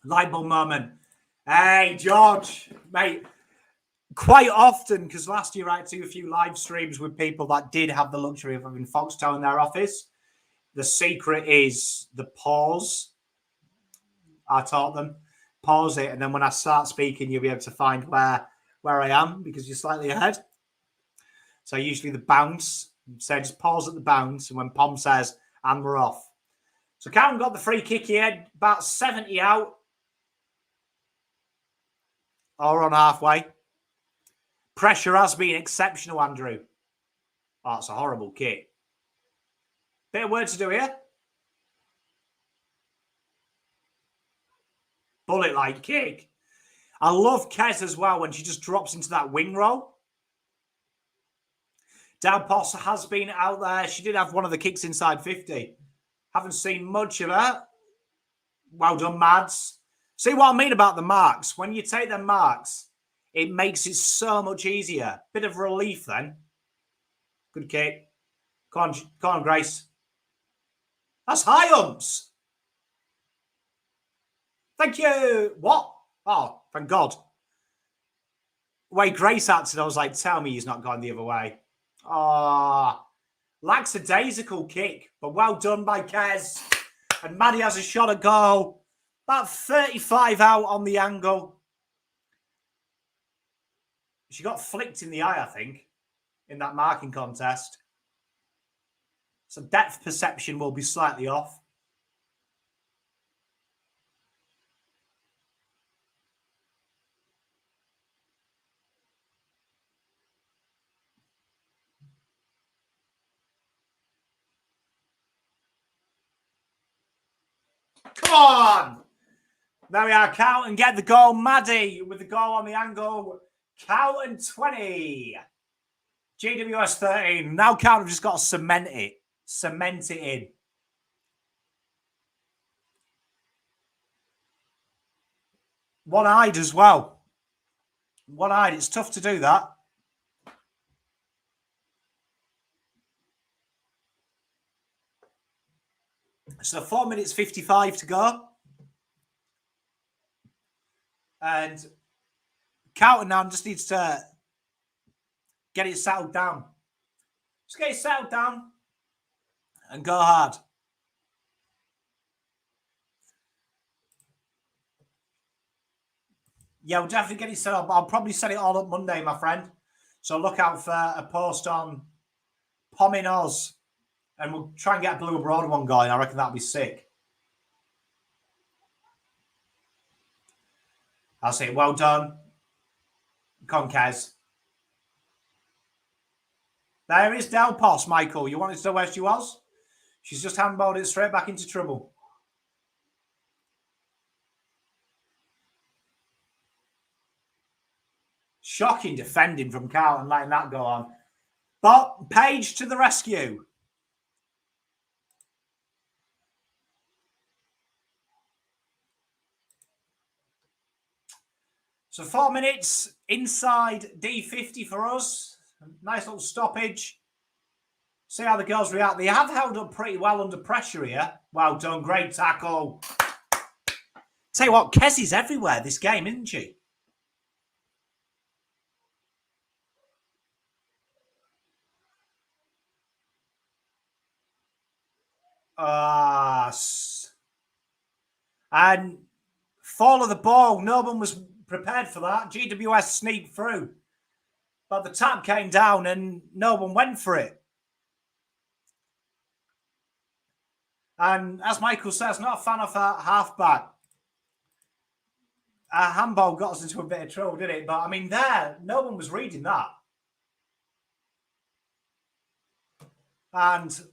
Light bulb moment. Hey, George, mate. Quite often, because last year I had to do a few live streams with people that did have the luxury of having Foxtel in their office. The secret is the pause. I taught them. Pause it, and then when I start speaking, you'll be able to find where I am because you're slightly ahead. So usually the bounce. So just pause at the bounce, and when Pom says, and we're off. So Carlton got the free kick here, about 70 out. Or on halfway. Pressure has been exceptional, Andrew. Oh, it's a horrible kick. Bit of work to do here. Bullet-like kick. I love Kez as well when she just drops into that wing roll. Dalpos has been out there. She did have one of the kicks inside 50. Haven't seen much of her. Well done, Mads. See what I mean about the marks? When you take the marks, it makes it so much easier. Bit of relief then. Good kick. Come on, Grace. That's high umps. Thank you. What? Oh, thank God. The way Grace acted, I was like, tell me he's not going the other way. Oh, lackadaisical kick, but well done by Kez. And Maddie has a shot at goal. About 35 out on the angle. She got flicked in the eye, I think, in that marking contest. So depth perception will be slightly off. Come on! There we are, Carlton get the goal. Maddie with the goal on the angle. Carlton 20. GWS 13. Now Carlton have just got to cement it. Cement it in. One-eyed as well. One-eyed. It's tough to do that. So 4 minutes 55 to go. And Carlton now just needs to get it settled down. Just get it settled down and go hard. Yeah, we'll definitely get it set up. I'll probably set it all up Monday, my friend. So look out for a post on Pommy and Oz. And we'll try and get a blue abroad one going. I reckon that'll be sick. I'll say, well done. Come on, Kez. There is Delpos, Michael. You wanted to know where she was? She's just handballed it straight back into trouble. Shocking defending from Carlton, letting that go on. But Page to the rescue. So 4 minutes inside D50 for us. Nice little stoppage. See how the girls react. They have held up pretty well under pressure here. Well done. Great tackle. Tell you what, Kez everywhere this game, isn't she? And fall of the ball. No one was prepared for that. GWS sneaked through. But the tap came down and no one went for it. And as Michael says, not a fan of that halfback. A handball got us into a bit of trouble, didn't it? But I mean, no one was reading that. And it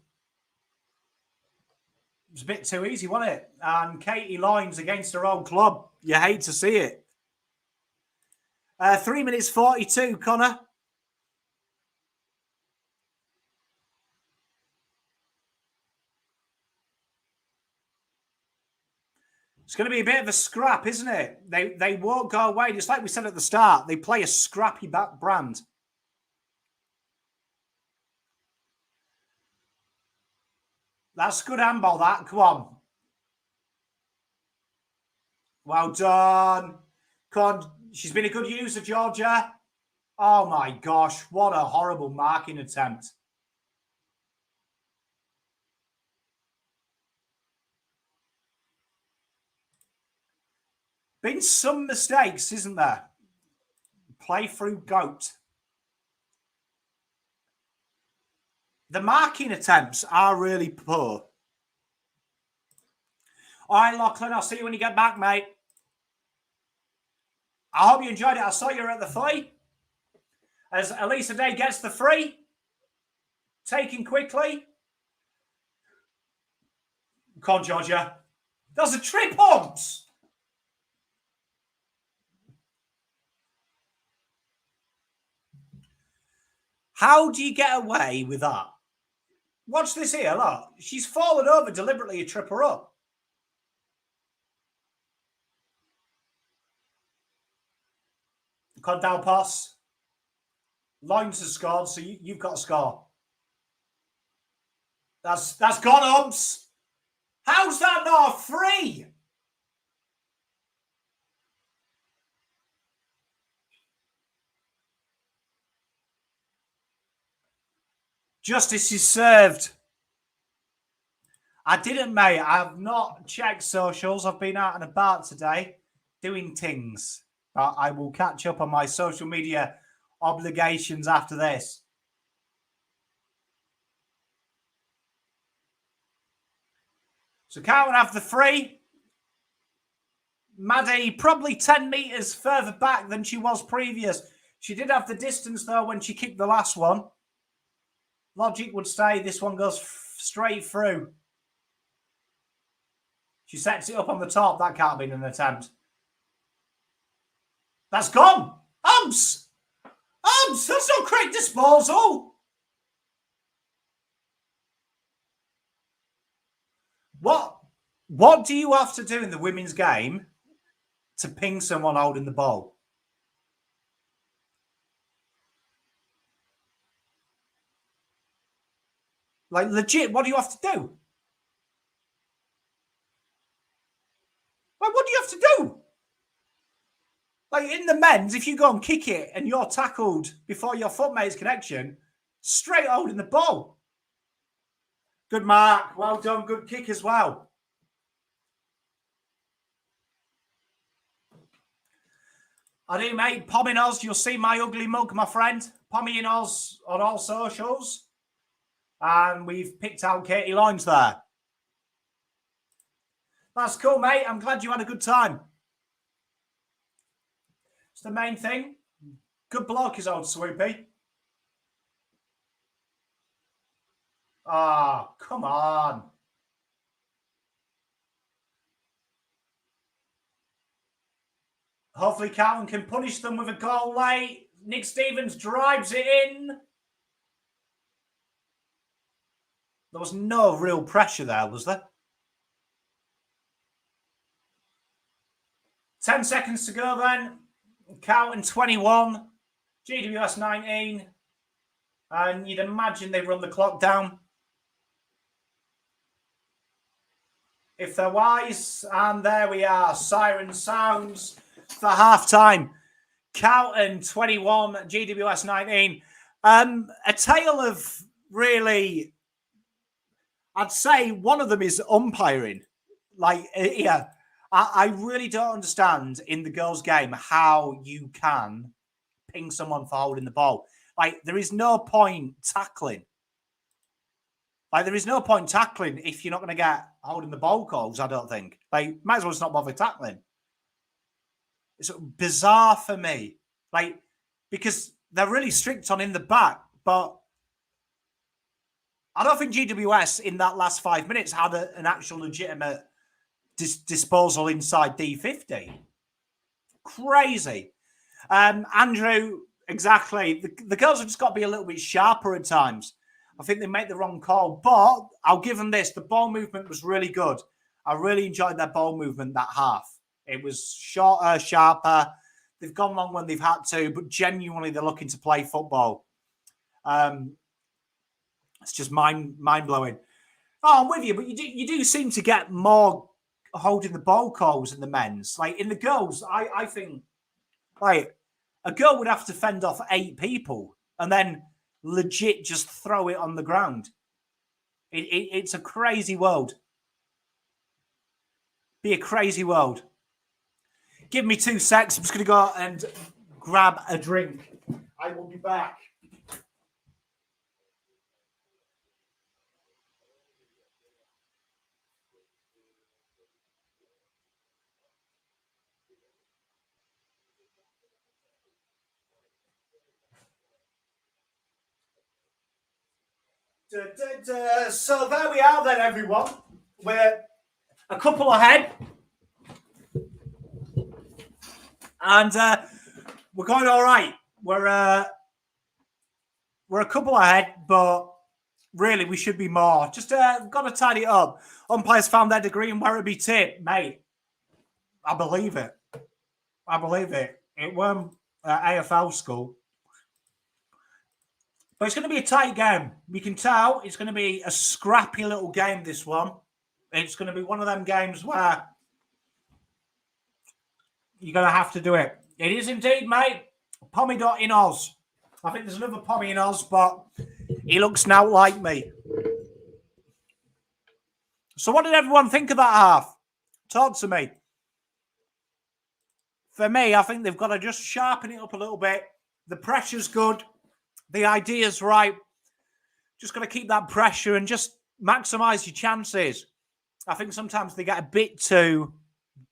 was a bit too easy, wasn't it? And Katie Loynes against her own club. You hate to see it. 3 minutes 42, Connor. It's going to be a bit of a scrap, isn't it? They won't go away. Just like we said at the start, they play a scrappy brand. That's good handball, that. Come on. Well done. Come on. She's been a good user, Georgia. Oh, my gosh. What a horrible marking attempt. Been some mistakes, isn't there? Play through goat. The marking attempts are really poor. All right, Lachlan, I'll see you when you get back, mate. I hope you enjoyed it. I saw you at the free. As Elisa Day gets the free. Taken quickly. Come on, Georgia. That's a trip, Hobbs. How do you get away with that? Watch this here, look. She's fallen over deliberately to trip her up. Cut down pass. Loynes has scored, so you've got to score. That's gone, Hobbs. How's that not free? Justice is served. I didn't, mate. I have not checked socials. I've been out and about today doing things. But I will catch up on my social media obligations after this. So Carlton have the free. Maddie probably 10 metres further back than she was previous. She did have the distance, though, when she kicked the last one. Logic would say this one goes straight through. She sets it up on the top. That can't have been an attempt. That's gone. Hobbs! Hobbs! That's not correct disposal. What do you have to do in the women's game to ping someone holding the ball? Like, legit, what do you have to do? Like, what do you have to do? Like, in the men's, if you go and kick it and you're tackled before your foot makes connection, straight holding the ball. Good mark. Well done. Good kick as well. I do, mate. Pommy and Oz, you'll see my ugly mug, my friend. Pommy and Oz on all socials. And we've picked out Katie Loynes there. That's cool, mate. I'm glad you had a good time. It's the main thing. Good bloke is old Swoopy. Ah, come on. Hopefully Carlton can punish them with a goal late. Nick Stevens drives it in. There was no real pressure there, was there? 10 seconds to go then. Carlton 21, GWS 19. And you'd imagine they run the clock down. If they're wise. And there we are. Siren sounds for half-time. Carlton 21, GWS 19. A tale of really... I'd say one of them is umpiring. Like, yeah, I really don't understand in the girls' game how you can ping someone for holding the ball. Like, there is no point tackling. Like, there is no point tackling if you're not going to get holding the ball calls, I don't think. Like, might as well just not bother tackling. It's bizarre for me. Like, because they're really strict on in the back, but I don't think GWS in that last 5 minutes had an actual legitimate disposal inside D50. Crazy. Andrew, exactly. The girls have just got to be a little bit sharper at times. I think they make the wrong call, but I'll give them this. The ball movement was really good. I really enjoyed their ball movement that half. It was shorter, sharper. They've gone long when they've had to, but genuinely they're looking to play football. It's just mind-blowing. Oh, I'm with you, but you do seem to get more holding the ball calls in the men's. Like, in the girls, I think, like, a girl would have to fend off 8 people and then legit just throw it on the ground. It's a crazy world. Be a crazy world. Give me 2 secs. I'm just going to go and grab a drink. I will be back. So there we are then, everyone. We're a couple ahead. And we're going all right. We're a couple ahead, but really we should be more. Just got to tidy it up. Umpires found their degree in Werribee tip, mate. I believe it. It weren't AFL school. But it's going to be a tight game. We can tell it's going to be a scrappy little game, this one. It's going to be one of them games where you're going to have to do it. It is indeed, mate. Pommy in Oz. I think there's another Pommy in Oz, but he looks now like me. So what did everyone think of that half? Talk to me. For me, I think they've got to just sharpen it up a little bit. The pressure's good. The idea's right. Just got to keep that pressure and just maximise your chances. I think sometimes they get a bit too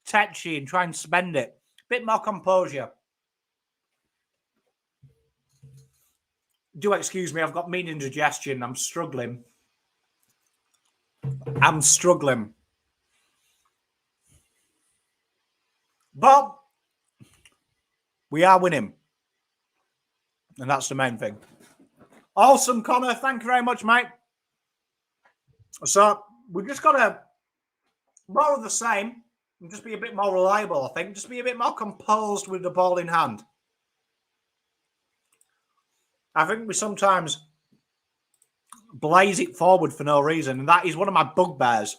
tetchy and try and spend it. Bit more composure. Do excuse me, I've got mean indigestion. I'm struggling. But we are winning. And that's the main thing. Awesome, Connor. Thank you very much, mate. So we've just got to more of the same and just be a bit more reliable, I think. Just be a bit more composed with the ball in hand. I think we sometimes blaze it forward for no reason, and that is one of my bugbears.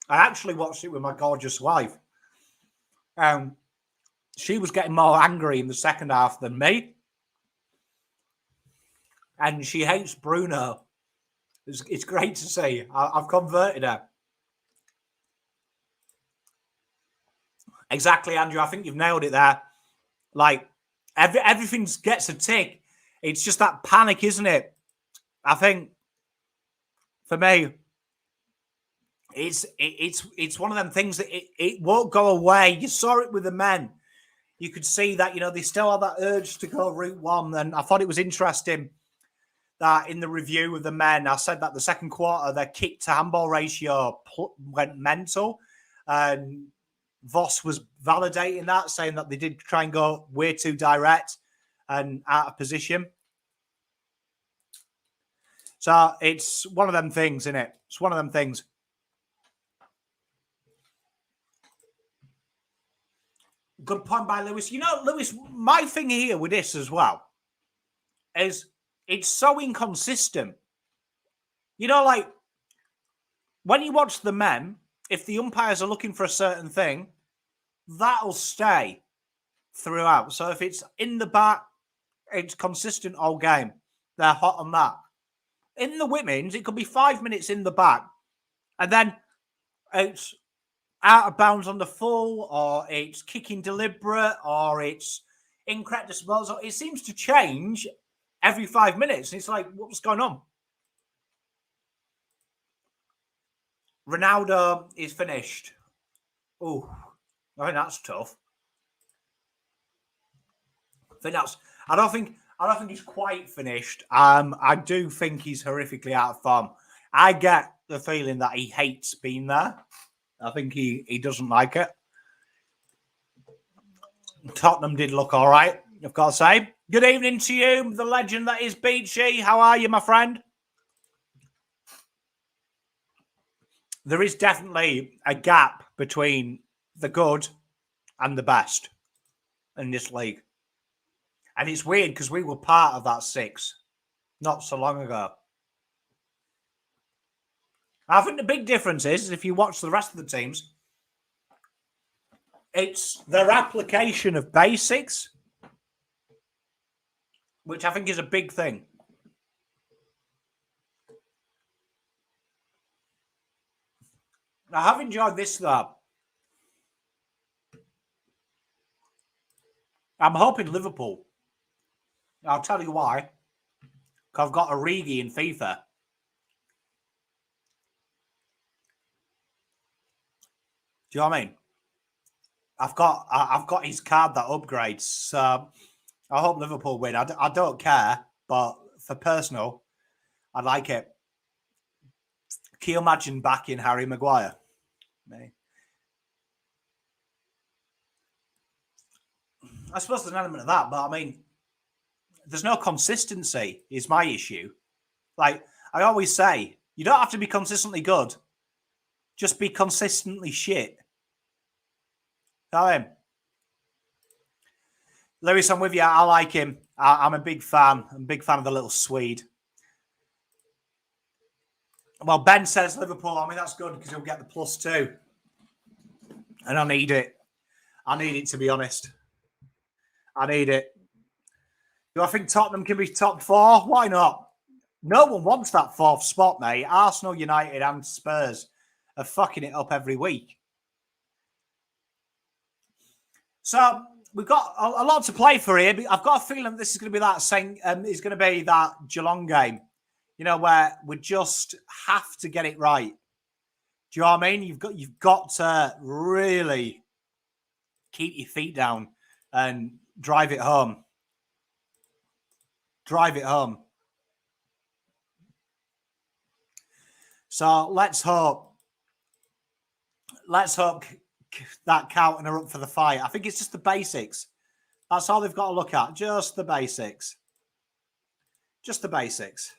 I actually watched it with my gorgeous wife. She was getting more angry in the second half than me. And she hates Bruno. It's great to see. I've converted her. Exactly, Andrew. I think you've nailed it there. Like, everything gets a tick. It's just that panic, isn't it? I think, for me, it's one of them things that it won't go away. You saw it with the men. You could see that, they still have that urge to go route one. And I thought it was interesting that in the review of the men, I said that the second quarter, their kick to handball ratio went mental. And Voss was validating that, saying that they did try and go way too direct and out of position. So it's one of them things, isn't it? It's one of them things. Good point by Lewis. Lewis, my thing here with this as well is it's so inconsistent. Like when you watch the men, if the umpires are looking for a certain thing, that'll stay throughout. So if it's in the back, it's consistent all game. they're hot on that. In the women's, it could be 5 minutes in the back, and then it's out of bounds on the full, or it's kicking deliberate, or it's incorrect disposal. It seems to change every 5 minutes. It's like, what's going on? Ronaldo is finished. Oh, I think that's tough. I don't think he's quite finished. I do think he's horrifically out of form. I get the feeling that he hates being there. I think he doesn't like it. Tottenham did look all right, I've got to say. Good evening to you, the legend that is Beachy. How are you, my friend? There is definitely a gap between the good and the best in this league. And it's weird because we were part of that 6 not so long ago. I think the big difference is, if you watch the rest of the teams, it's their application of basics, which I think is a big thing. I have enjoyed this, though. I'm hoping Liverpool. I'll tell you why. Because I've got Origi in FIFA. Do you know what I mean? I've got his card that upgrades. So I hope Liverpool win. I don't care, but for personal, I like it. Can you imagine backing Harry Maguire? I suppose there's an element of that, but I mean, there's no consistency is my issue. Like I always say, you don't have to be consistently good. Just be consistently shit. Lewis, I'm with you. I like him. I'm a big fan. I'm a big fan of the little Swede. Well, Ben says Liverpool. I mean, that's good because he'll get the +2. And I need it. I need it, to be honest. I need it. Do I think Tottenham can be top 4? Why not? No one wants that 4th spot, mate. Arsenal, United and Spurs are fucking it up every week. So we've got a lot to play for here. I've got a feeling this is going to be that Geelong game, you know, where we just have to get it right. Do you know what I mean? You've got to really keep your feet down and drive it home. Drive it home. So let's hope that Carlton are up for the fight. I think it's just the basics. That's all they've got to look at. Just the basics. Just the basics.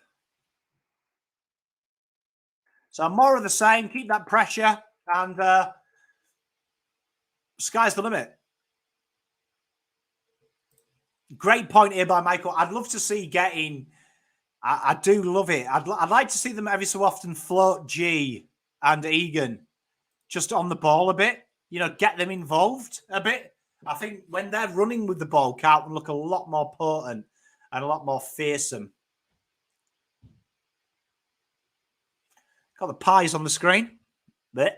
So more of the same. Keep that pressure. And sky's the limit. Great point here by Michael. I'd love to see getting... I do love it. I'd like to see them every so often float G and Egan just on the ball a bit. You know, get them involved a bit. I think when they're running with the ball, Carlton look a lot more potent and a lot more fearsome. Got the pies on the screen. Bit.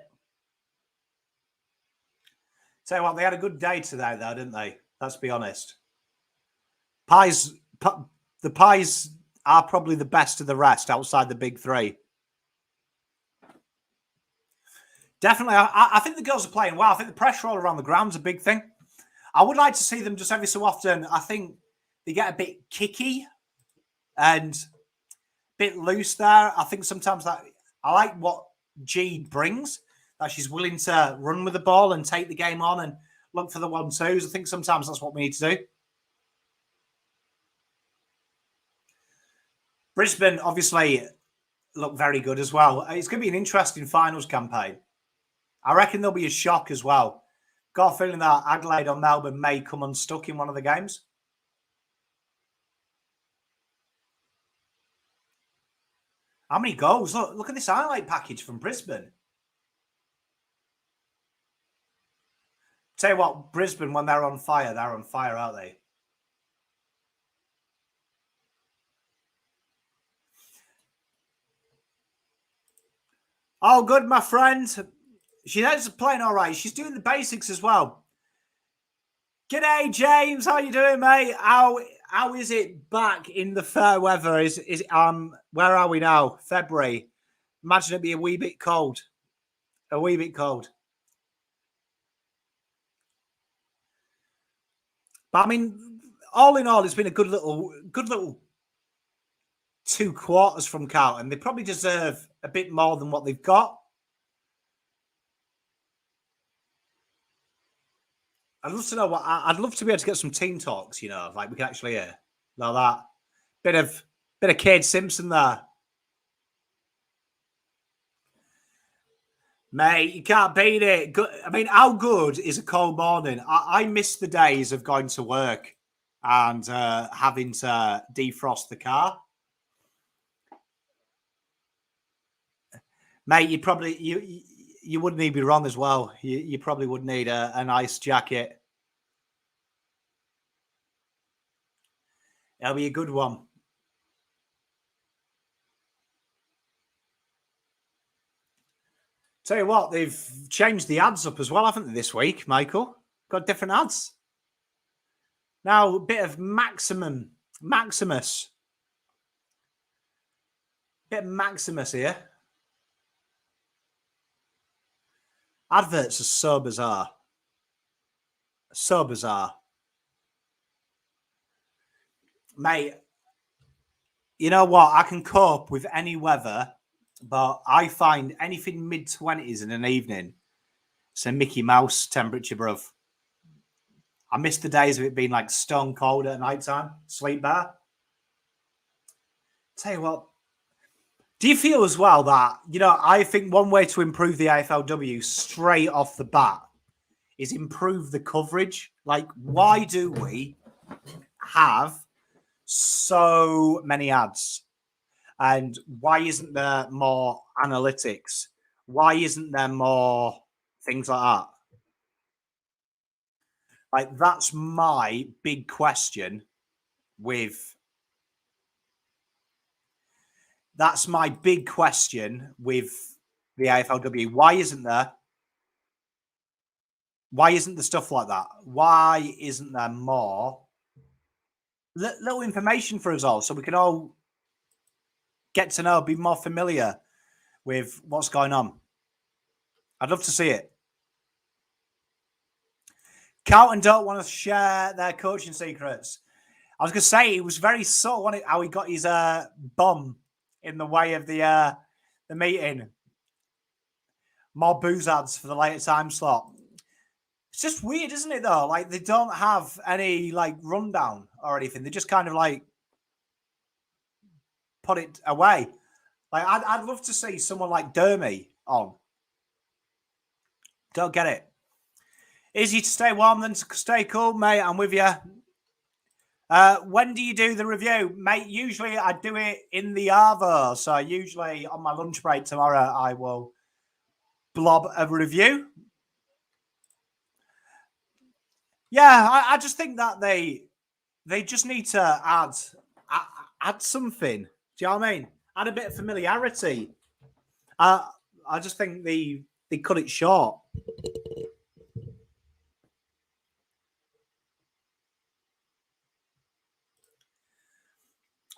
Tell you what, they had a good day today, though, didn't they? Let's be honest. The pies are probably the best of the rest outside the big 3. Definitely, I think the girls are playing well. I think the pressure all around the ground's a big thing. I would like to see them just every so often. I think they get a bit kicky and a bit loose there. I think sometimes that I like what G brings, that she's willing to run with the ball and take the game on and look for the 1-2s. I think sometimes that's what we need to do. Brisbane obviously look very good as well. It's going to be an interesting finals campaign. I reckon there'll be a shock as well. Got a feeling that Adelaide or Melbourne may come unstuck in one of the games. How many goals? Look at this highlight package from Brisbane. Tell you what, Brisbane, when they're on fire, aren't they? Oh, good, my friend. She's playing all right. She's doing the basics as well. G'day, James. How you doing, mate? How is it back in the fair weather? Is where are we now? February. Imagine it be a wee bit cold. A wee bit cold. But I mean, all in all, it's been a good little 2 quarters from Carlton. They probably deserve a bit more than what they've got. I'd love to know what I'd love to be able to get some team talks, like we can actually hear like that. Bit of Cade Simpson there. Mate, you can't beat it. I mean, how good is a cold morning? I miss the days of going to work and having to defrost the car. Mate, you wouldn't need to be wrong as well. You probably would need a nice jacket. It'll be a good one. Tell you what, they've changed the ads up as well, haven't they, this week, Michael? Got different ads. Now, a bit of Maximus. Bit of Maximus here. Adverts are so bizarre. So bizarre. Mate, you know what? I can cope with any weather, but I find anything mid-20s in an evening, it's a Mickey Mouse temperature, bruv. I miss the days of it being like stone cold at night time, sleep better. Tell you what, do you feel as well that, I think one way to improve the AFLW straight off the bat is improve the coverage? Like, why do we have so many ads? And why isn't there more analytics? Why isn't there more things like that? Like, that's my big question with the AFLW. Why isn't there stuff like that? Why isn't there more little information for us all so we can all get to know, be more familiar with what's going on? I'd love to see it. Carlton don't want to share their coaching secrets. I was going to say it was very subtle, wasn't it, how he got his bum in the way of the meeting. More booze ads for the later time slot. It's just weird, isn't it, though? Like, they don't have any, like, rundown or anything. They just kind of, like, put it away. Like, I'd love to see someone like Dermy on. Don't get it. Easy to stay warm than to stay cool, mate. I'm with you. When do you do the review? Mate, usually I do it in the Arvo. So usually on my lunch break tomorrow, I will blob a review. Yeah, I just think that they just need to add something. Do you know what I mean? Add a bit of familiarity. I just think they cut it short.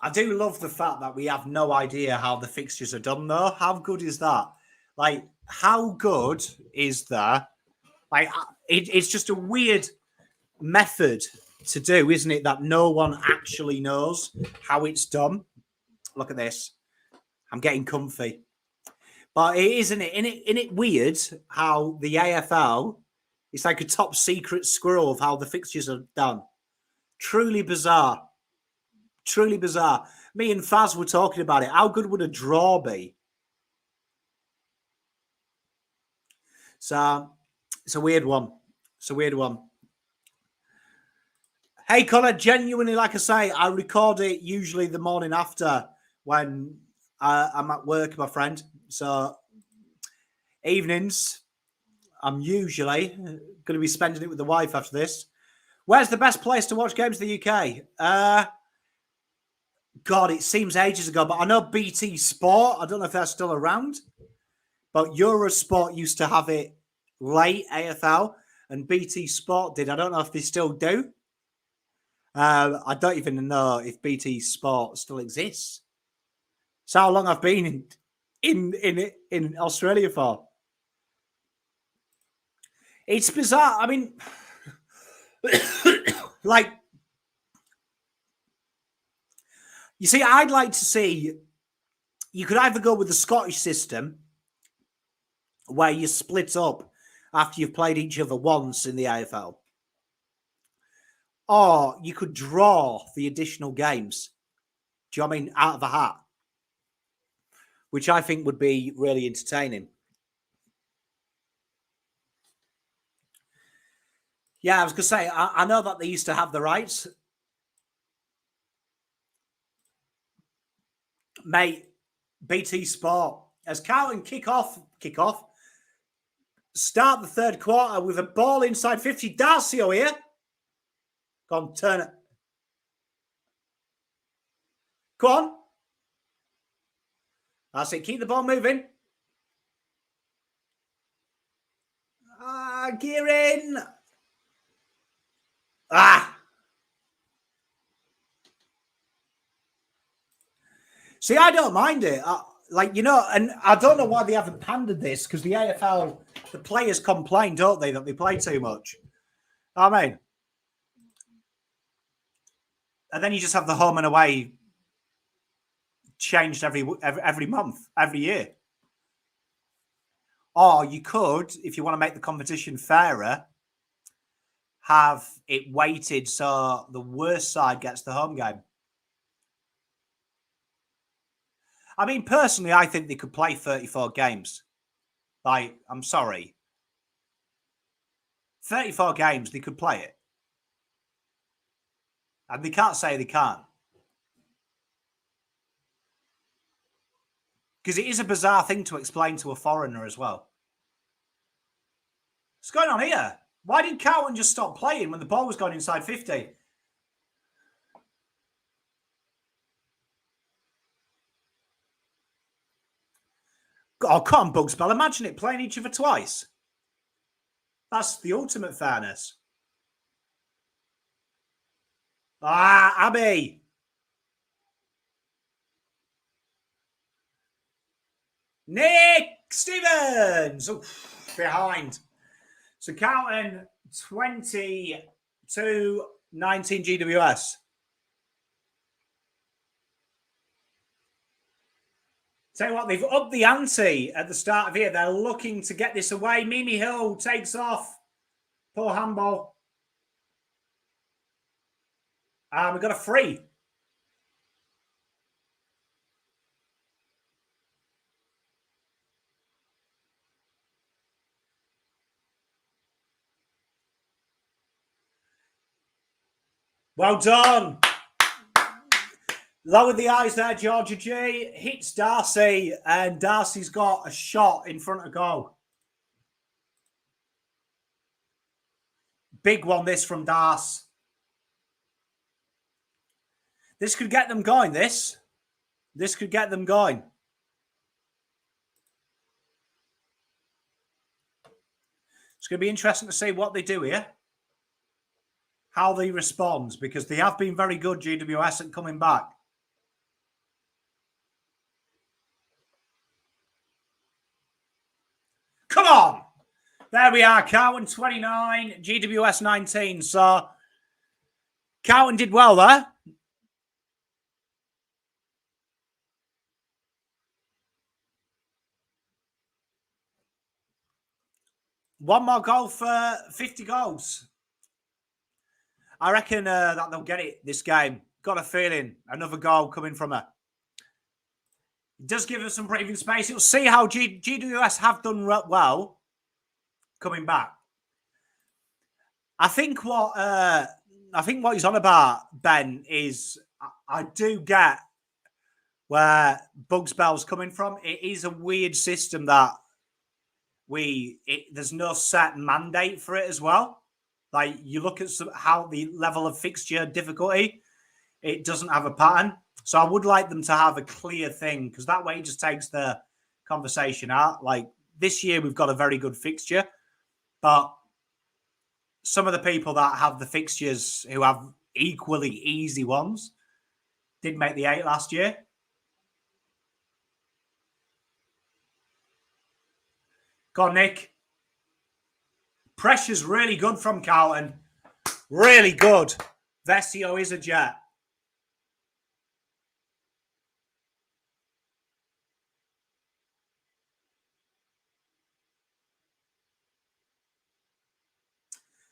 I do love the fact that we have no idea how the fixtures are done, though. How good is that? Like, how good is that? Like, it's just a weird method to do, isn't it? That no one actually knows how it's done. Look at this. I'm getting comfy. But isn't it weird how the AFL is like a top secret squirrel of how the fixtures are done? Truly bizarre. Truly bizarre. Me and Faz were talking about it. How good would a draw be? So it's a weird one. It's a weird one. Hey, Connor, genuinely, like I say, I record it usually the morning after when I'm at work, my friend. So evenings, I'm usually going to be spending it with the wife after this. Where's the best place to watch games in the UK? God, it seems ages ago, but I know BT Sport. I don't know if they're still around. But Eurosport used to have it late, AFL, and BT Sport did. I don't know if they still do. I don't even know if BT Sport still exists. It's how long I've been in Australia for. It's bizarre. I mean, like, you see, I'd like to see, you could either go with the Scottish system where you split up after you've played each other once in the AFL, or you could draw the additional games. Do you know what I mean? Out of a hat, which I think would be really entertaining. Yeah, I was going to say, I know that they used to have the rights. Mate, BT Sport, as Carlton kick off, start the third quarter with a ball inside 50. Darcio here. Go on, turn it. Go on. That's it. Keep the ball moving. Gear in. See, I don't mind it. And I don't know why they haven't pandered this, because the AFL, the players complain, don't they, that they play too much? I mean, and then you just have the home and away changed every month, every year. Or you could, if you want to make the competition fairer, have it weighted so the worst side gets the home game. I mean, personally, I think they could play 34 games. Like, I'm sorry. 34 games, they could play it. And they can't say they can't. Because it is a bizarre thing to explain to a foreigner as well. What's going on here? Why did Carlton just stop playing when the ball was going inside 50? Oh, come on, Bugspell. Imagine it playing each other twice. That's the ultimate fairness. Abby. Nick Stevens. Oh, behind. So Carlton 22-19 GWS. Tell you what, they've upped the ante at the start of here. They're looking to get this away. Mimi Hill takes off. Poor handball. We've got a free. Well done. Lowered the eyes there, Georgia G. Hits Darcy, and Darcy's got a shot in front of goal. Big one, this from Darcy. This could get them going, this. This could get them going. It's going to be interesting to see what they do here. How they respond, because they have been very good, GWS, at coming back. Come on. There we are. Carlton 29, GWS 19. So Carlton did well there. One more goal for 50 goals. I reckon that they'll get it this game. Got a feeling. Another goal coming from her. It does give us some breathing space. We'll see how GWS have done well coming back. I think what he's on about, Ben, is I do get where Bugspell's coming from. It is a weird system that there's no set mandate for it as well. Like, you look at how the level of fixture difficulty, it doesn't have a pattern. So I would like them to have a clear thing, because that way it just takes the conversation out. Like, this year we've got a very good fixture, but some of the people that have the fixtures who have equally easy ones did make the 8 last year. Go on, Nick. Pressure's really good from Carlton. Really good. Vesio is a jet.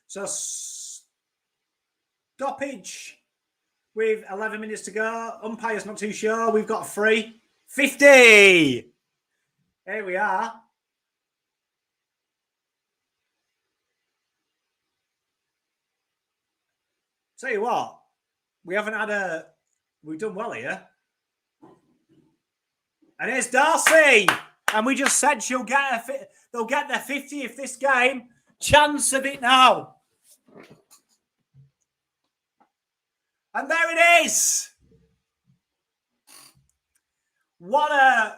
So stoppage with 11 minutes to go. Umpire's not too sure. We've got a free. 50. Here we are. Tell you what, we haven't had a... We've done well here. And here's Darcy. And we just said they'll get their 50th this game. Chance of it now. And there it is. What a...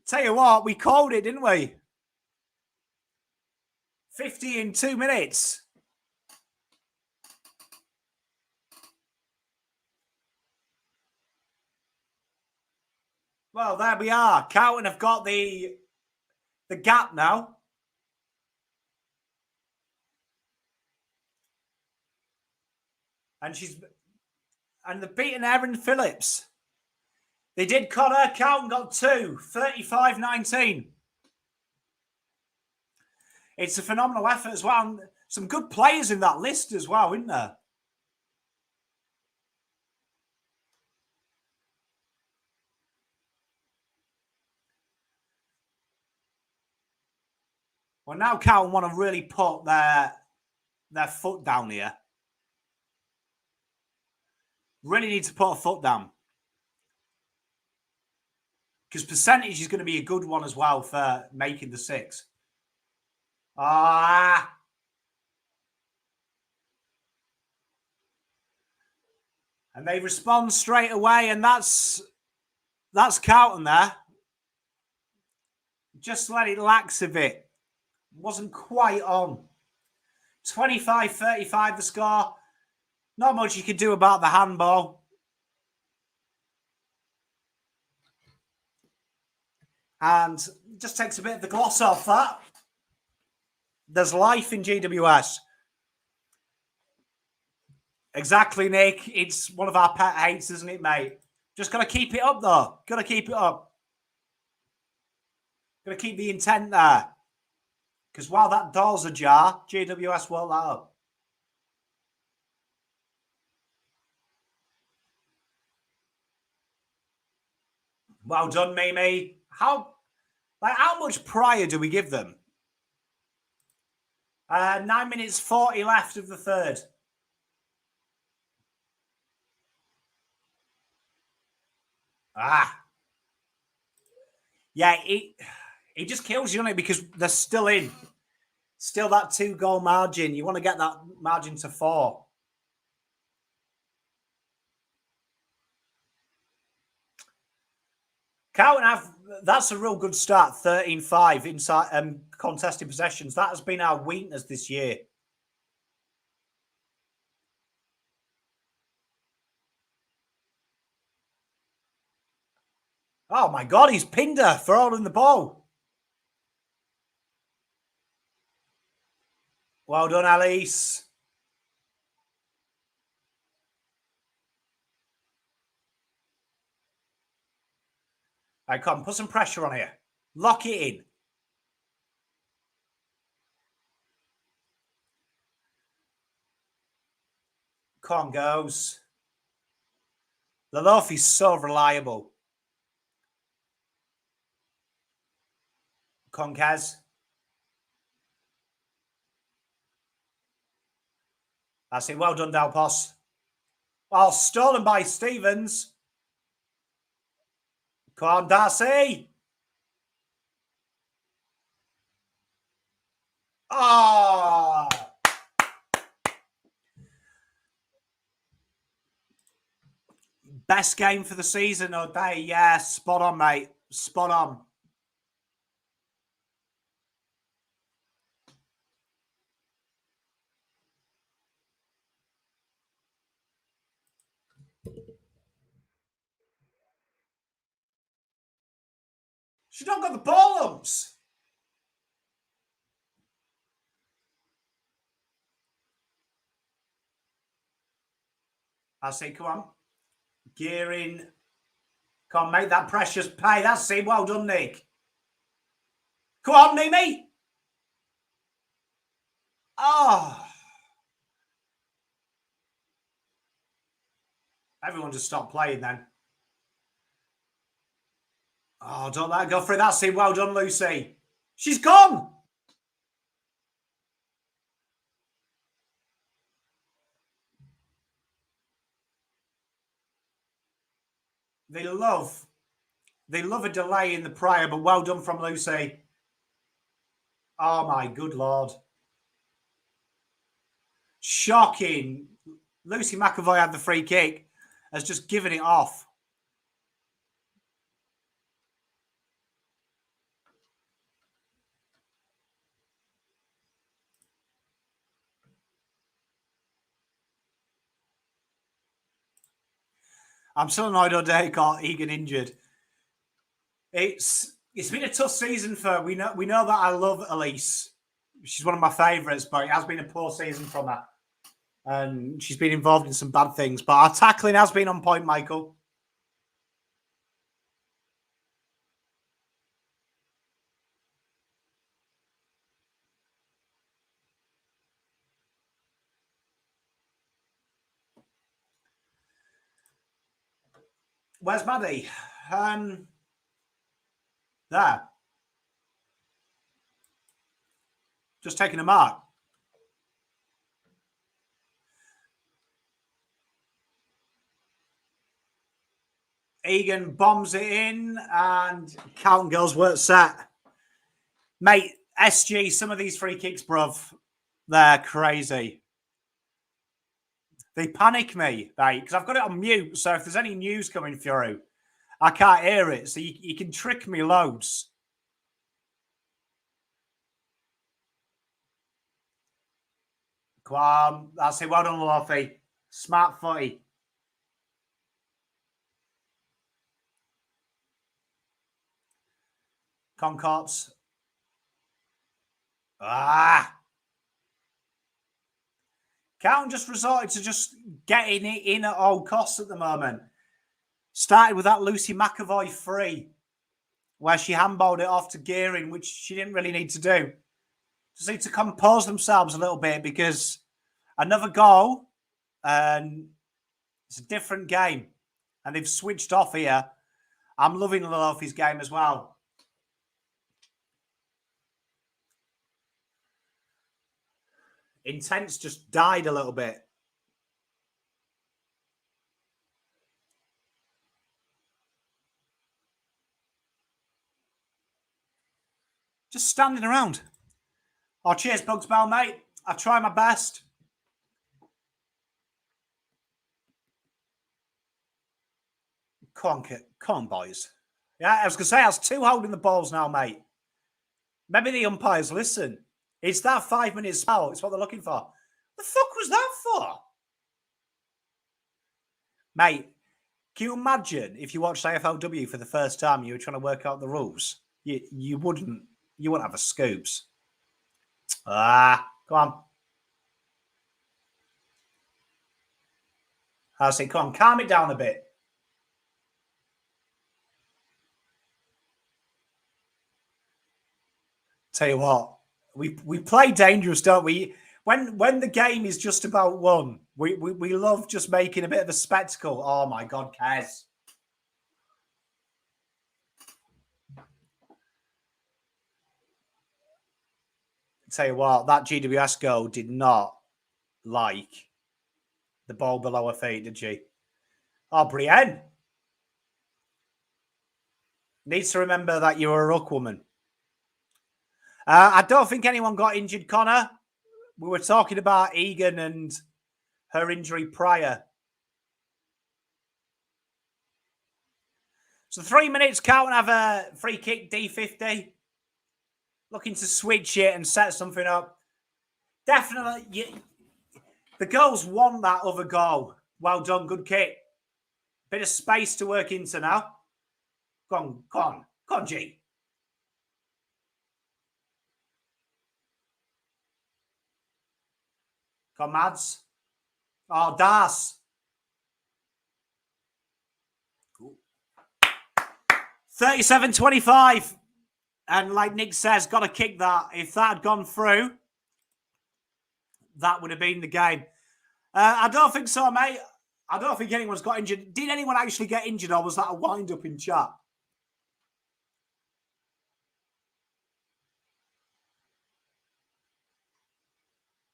Tell you what, we called it, didn't we? 50 in 2 minutes. Well, there we are. Carlton have got the gap now. And they've beaten Erin Phillips. They did Connor. Carlton got 2. 35-19. It's a phenomenal effort as well. And some good players in that list as well, isn't there? Well, now Carlton want to really put their foot down here. Really need to put a foot down. Because percentage is going to be a good one as well for making the 6. And they respond straight away, and that's Carlton there. Just let it lax a bit. Wasn't quite on. 25-35 the score. Not much you could do about the handball. And just takes a bit of the gloss off that. There's life in GWS. Exactly, Nick. It's one of our pet hates, isn't it, mate? Just got to keep it up, though. Got to keep it up. Got to keep the intent there. Because while that door's ajar, GWS won't let up. Well done, Mimi. How much prior do we give them? 9 minutes 40 left of the third. Yeah, it just kills you, doesn't it? Because they're still in. Still that 2-goal margin. You want to get that margin to 4. Carlton that's a real good start. 13-5 inside contested possessions. That has been our weakness this year. Oh my God, he's pinned her for holding the ball. Well done, Alice. All right, come on, put some pressure on here. Lock it in. Come on, goes. The loaf is so reliable. Concaz. That's it. Well done, Dalpos. Oh, stolen by Stevens. Come on, Darcy. Oh. Best game for the season or day. Yeah, spot on, mate. Spot on. She's not got the ball ups. I say, come on. Gearing. Come on, make that precious pay. That's it. Well done, Nick. Come on, Mimi. Oh. Everyone just stopped playing then. Oh, don't let her go for it. That's it. Well done, Lucy. She's gone. They love a delay in the prior, but well done from Lucy. Oh, my good Lord. Shocking. Lucy McAvoy had the free kick, has just given it off. I'm still annoyed O'Day got Egan injured. It's been a tough season for we know that I love Elise. She's one of my favourites, but it has been a poor season from her. And she's been involved in some bad things. But our tackling has been on point, Michael. Where's Maddie? There. Just taking a mark. Egan bombs it in and Carlton girls work set. Mate, SG, some of these free kicks, bruv, they're crazy. They panic me, mate, because I've got it on mute. So if there's any news coming through, I can't hear it. So you can trick me loads. Come on. That's it. Well done, Lofi. Smart footy. Concords. Carlton just resorted to just getting it in at all costs at the moment. Started with that Lucy McAvoy free, where she handballed it off to Gearing, which she didn't really need to do. Just need to compose themselves a little bit because another goal and it's a different game. And they've switched off here. I'm loving Lofi's game as well. Intense just died a little bit. Just standing around. Oh, cheers, Bugs Bell, mate. I try my best. Come on, boys. Yeah, I was going to say, I was 2 holding the balls now, mate. Maybe the umpires listen. It's that 5 minute spell. It's what they're looking for. The fuck was that for? Mate, can you imagine if you watched AFLW for the first time and you were trying to work out the rules? You wouldn't have a scoops. Come on. I say, come on, calm it down a bit. Tell you what, we play dangerous, don't we? When the game is just about won, we love just making a bit of a spectacle. Oh my God, Kez. Tell you what, that GWS goal did not like the ball below her feet, did she? Oh, Brienne. Needs to remember that you're a ruck woman. I don't think anyone got injured, Connor. We were talking about Egan and her injury prior. So 3 minutes, Carlton have a free kick, D50. Looking to switch it and set something up. Definitely, the girls want that other goal. Well done, good kick. Bit of space to work into now. Go on, G. Come, Mads. Oh, Das. 37-25. And like Nick says, got to kick that. If that had gone through, that would have been the game. I don't think so, mate. I don't think anyone's got injured. Did anyone actually get injured, or was that a wind-up in chat?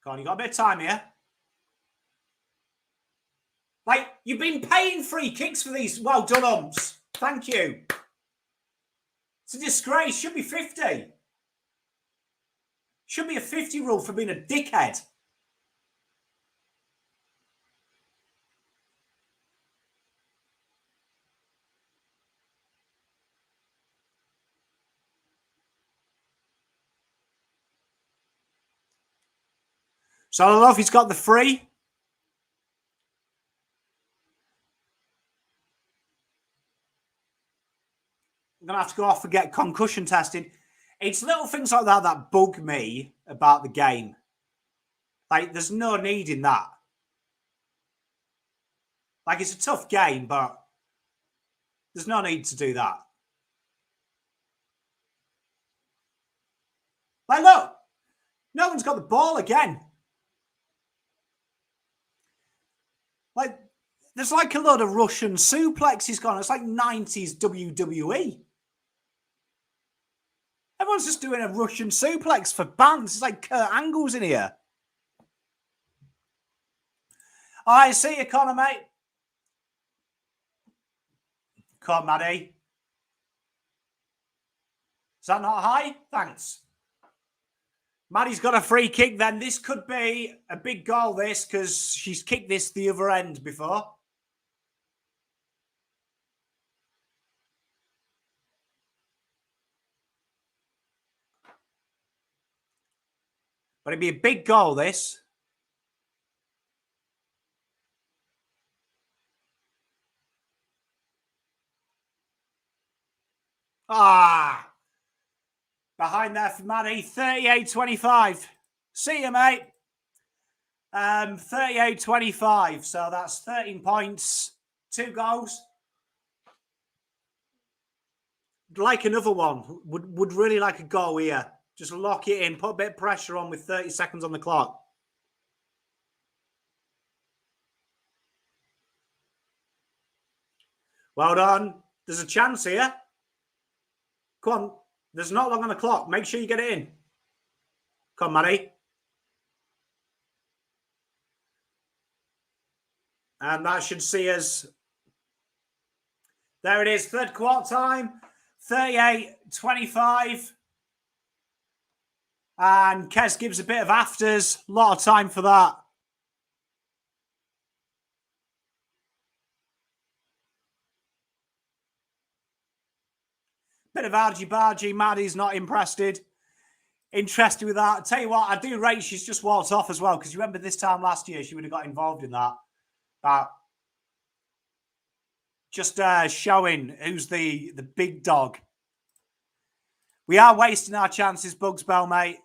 Come on, you got a bit of time here. Like, you've been paying free kicks for these. Well done, umps. Thank you. It's a disgrace. Should be 50. Should be a 50 rule for being a dickhead. So I don't know if he's got the free. I'm going to have to go off and get concussion tested. It's little things like that that bug me about the game. Like, there's no need in that. Like, it's a tough game, but there's no need to do that. Like, look. No one's got the ball again. Like, there's like a load of Russian suplexes gone. It's like 90s WWE. Everyone's just doing a Russian suplex for bands. It's like Kurt Angle's in here. All right, see you, Connor, mate. Come on, Maddie. Is that not high? Thanks. Maddie's got a free kick then. This could be a big goal, this, because she's kicked this the other end before. But it'd be a big goal, this. Ah. Behind there for Maddie, 38-25. See you, mate. 38-25. So that's 13 points, 2 goals. Like another one. Would really like a goal here. Just lock it in. Put a bit of pressure on with 30 seconds on the clock. Well done. There's a chance here. Come on. There's not long on the clock. Make sure you get it in. Come on, Maddie. And that should see us. There it is. Third quarter time. 38-25. And Kez gives a bit of afters. A lot of time for that. Bit of argy-bargy. Maddie's not interested with that. I'll tell you what, I do rate she's just walked off as well, because you remember this time last year, she would have got involved in that. But just showing who's the big dog. We are wasting our chances, Bugs Bell, mate.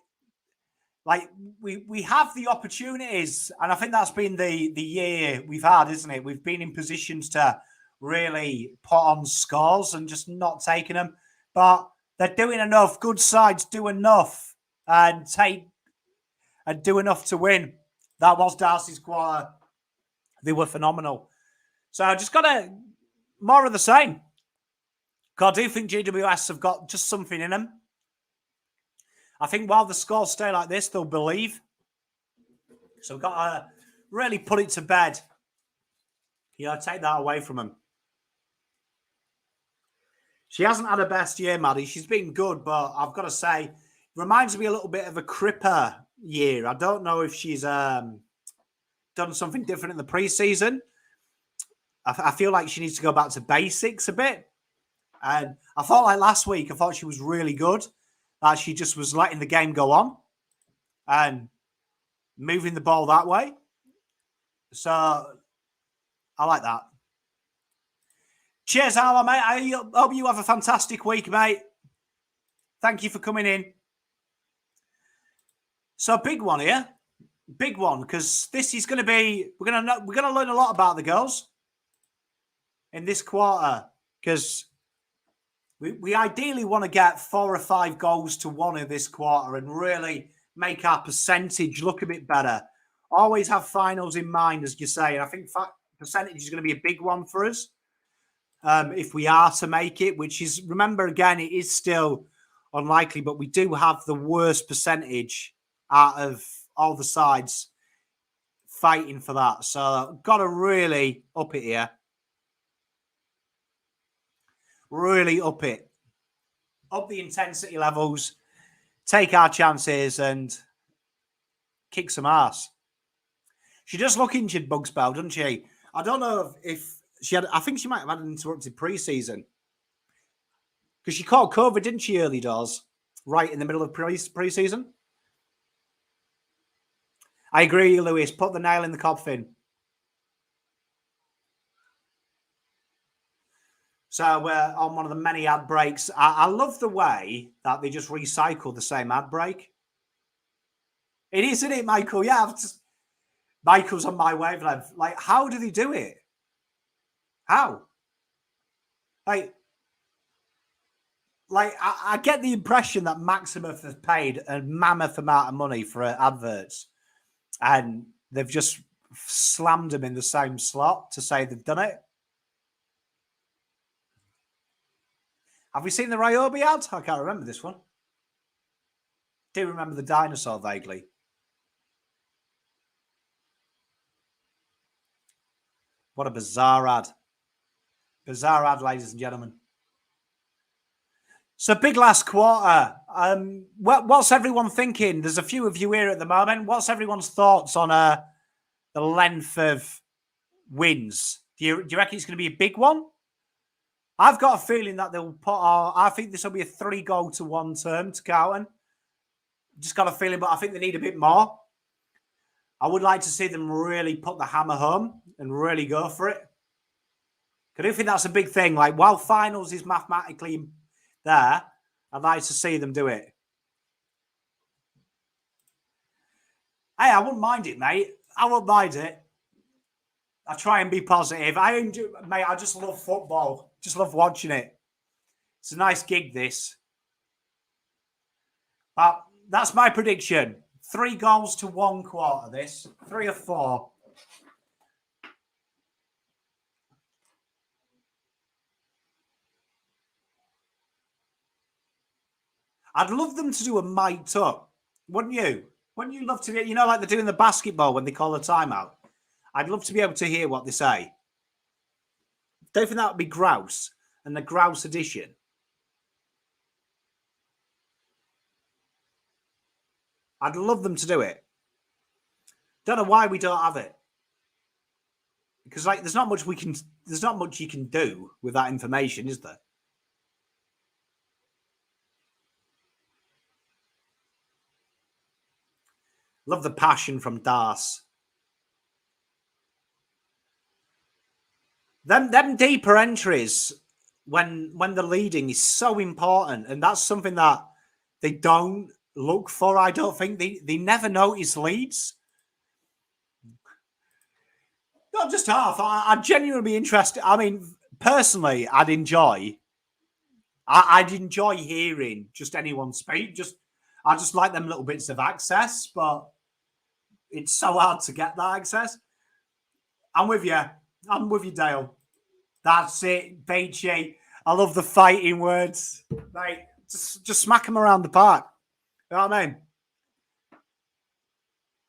Like, we have the opportunities, and I think that's been the year we've had, isn't it? We've been in positions to really put on scores and just not taking them. But they're doing enough. Good sides do enough and do enough to win. That was Darcy's quarter. They were phenomenal. So I just got to more of the same. Because I do think GWS have got just something in them. I think while the scores stay like this, they'll believe. So we've got to really put it to bed. You know, take that away from them. She hasn't had her best year, Maddie. She's been good, but I've got to say, it reminds me a little bit of a Cripper year. I don't know if she's done something different in the preseason. I feel like she needs to go back to basics a bit. And I thought like last week, I thought she was really good. That she just was letting the game go on and moving the ball that way. So I like that. Cheers, Alan, mate. I hope you have a fantastic week, mate. Thank you for coming in. So, big one here. Big one, because this is going to be, we're going to learn a lot about the girls in this quarter, because we ideally want to get 4 or 5 goals to 1 in this quarter and really make our percentage look a bit better. Always have finals in mind, as you say. And I think percentage is going to be a big one for us if we are to make it, which is, remember, again, it is still unlikely, but we do have the worst percentage out of all the sides fighting for that. So got to really up it here. Really up it. Up the intensity levels. Take our chances and kick some ass. She does look injured, Bugspell, doesn't she? I don't know if she had... I think she might have had an interrupted pre-season. Because she caught COVID, didn't she, early doors? Right in the middle of pre-season? I agree, Lewis. Put the nail in the coffin. So we're on one of the many ad breaks. I love the way that they just recycle the same ad break. It is, isn't it, Michael? Yeah, Michael's on my wavelength. Like, how do they do it? How? Like I get the impression that Maximus has paid a mammoth amount of money for adverts, and they've just slammed them in the same slot to say they've done it. Have we seen the Ryobi ad? I can't remember this one. Do remember the dinosaur vaguely. What a bizarre ad. Bizarre ad, ladies and gentlemen. So big last quarter. What's everyone thinking? There's a few of you here at the moment. What's everyone's thoughts on the length of wins? Do you reckon it's going to be a big one? I've got a feeling that they'll put... I think this will be a 3-goal-to-1 term to Carlton. Just got a feeling, but I think they need a bit more. I would like to see them really put the hammer home and really go for it. I do think that's a big thing. Like, while finals is mathematically there, I'd like to see them do it. Hey, I wouldn't mind it, mate. I wouldn't mind it. I try and be positive. Mate, I just love football. Just love watching it. It's a nice gig, this. But that's my prediction. 3-goals-to-1 quarter, this. 3 or 4. I'd love them to do a mic'd up. Wouldn't you? Wouldn't you love to get, like they do in the basketball when they call a timeout? I'd love to be able to hear what they say. Don't think that would be grouse and the grouse edition. I'd love them to do it. Don't know why we don't have it. Because there's not much you can do with that information, is there? Love the passion from Das. Them deeper entries when the leading is so important, and that's something that they don't look for. I don't think they never notice leads. Not just half. I'd genuinely be interested. I mean, personally, I'd enjoy hearing just anyone speak. I just like them little bits of access, but it's so hard to get that access. I'm with you, Dale. That's it, Beachy. I love the fighting words. Mate, just smack them around the park. You know what I mean?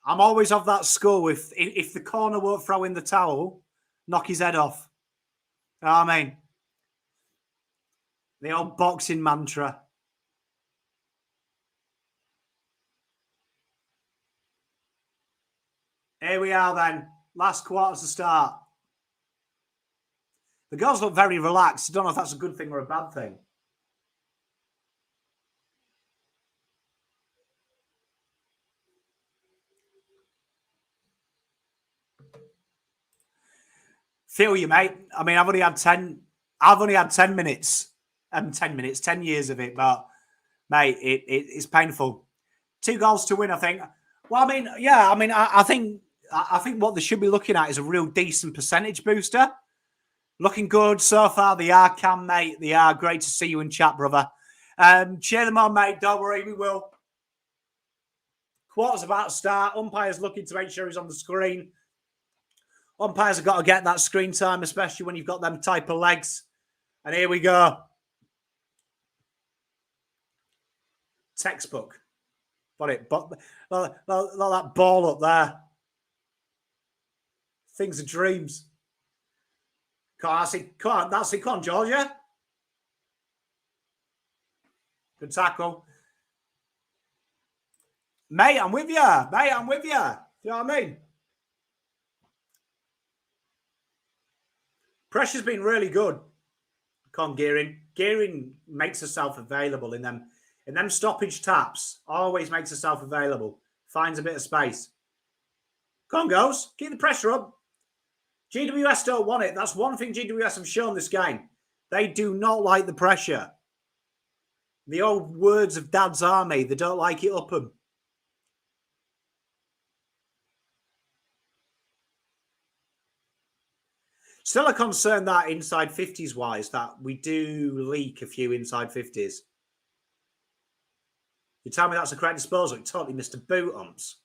I'm always of that school. If the corner won't throw in the towel, knock his head off. You know what I mean? The old boxing mantra. Here we are then. Last quarter to start. The girls look very relaxed. I don't know if that's a good thing or a bad thing. Feel you, mate. I mean, I've only had 10 minutes. 10 years of it, but mate, it's painful. 2 goals to win, I think. Well, I mean, yeah, I mean, I think what they should be looking at is a real decent percentage booster. Looking good so far. They are, Cam, mate. They are. Great to see you in chat, brother. Cheer them on, mate. Don't worry, we will. Quarter's about to start. Umpire's looking to make sure he's on the screen. Umpires have got to get that screen time, especially when you've got them type of legs. And here we go. Textbook. Got it. But that ball up there. Things are dreams. Come on, that's it. Come on, Georgia. Good tackle. Mate, I'm with you. Mate, I'm with you. Do you know what I mean? Pressure's been really good. Come on, Gearing. Gearing makes herself available in them stoppage taps. Always makes herself available. Finds a bit of space. Come on, girls. Keep the pressure up. GWS don't want it. That's one thing GWS have shown this game. They do not like the pressure. The old words of Dad's Army, they don't like it up them. Still a concern that inside 50s wise, that we do leak a few inside 50s. You tell me that's a correct disposal. It totally missed a boot umps.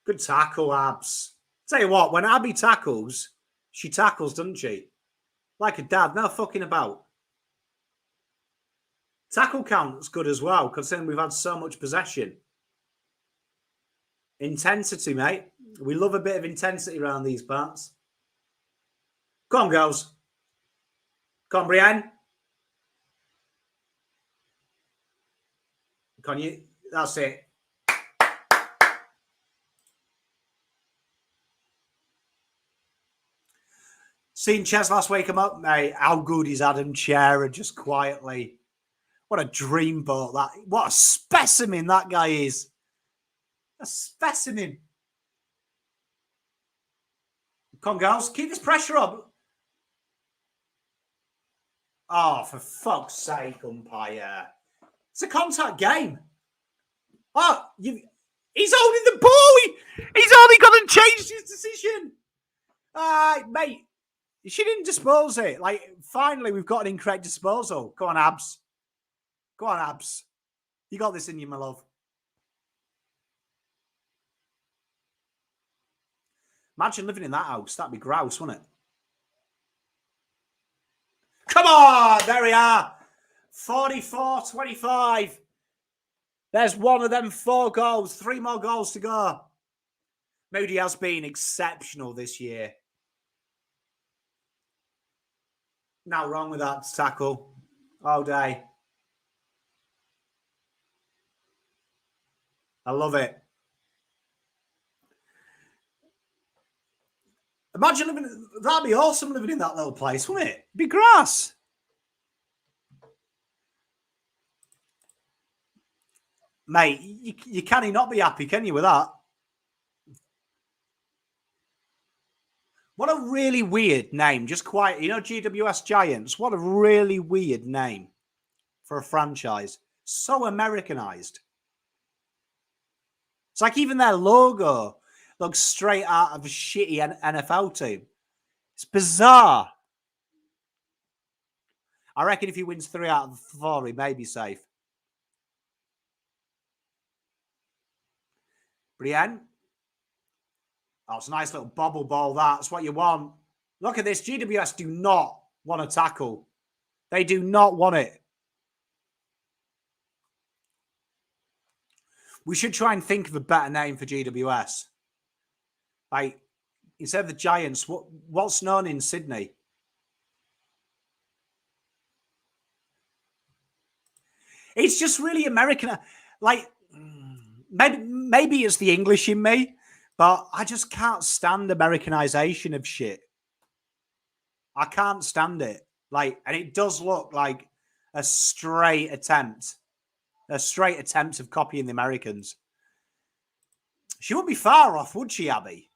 Good tackle, Abs. Tell you what, when Abby tackles, she tackles, doesn't she? Like a dad, no fucking about. Tackle count's good as well, considering we've had so much possession. Intensity, mate. We love a bit of intensity around these parts. Come on, girls. Come on, Brienne. Can you? That's it. Seen Ches last week come up, mate. How good is Adam Chera just quietly? What a dreamboat that. What a specimen that guy is. A specimen. Come on, girls. Keep this pressure up. Oh, for fuck's sake, umpire. It's a contact game. Oh, he's holding the ball. He's only got to change his decision. Mate. She didn't dispose it. Like, finally, we've got an incorrect disposal. Go on, Abs. Go on, Abs. You got this in you, my love. Imagine living in that house. That'd be grouse, wouldn't it? Come on! There we are. 44-25. There's one of them 4 goals. 3 more goals to go. Moody has been exceptional this year. Not wrong with that tackle all day. I love it. Imagine living, that'd be awesome living in that little place, wouldn't it? It'd be grass. Mate, you can't not be happy, can you, with that? What a really weird name. Just quiet. You know, GWS Giants. What a really weird name for a franchise. So Americanized. It's like even their logo looks straight out of a shitty NFL team. It's bizarre. I reckon if he wins 3 out of 4, he may be safe. Brienne. Oh, it's a nice little bobble ball, that's what you want. Look at this. GWS do not want to tackle. They do not want it. We should try and think of a better name for GWS. Like, instead of the Giants, what's known in Sydney? It's just really American. Like, maybe it's the English in me. But I just can't stand Americanization of shit. I can't stand it. Like, and it does look like a straight attempt of copying the Americans. She wouldn't be far off, would she, Abby?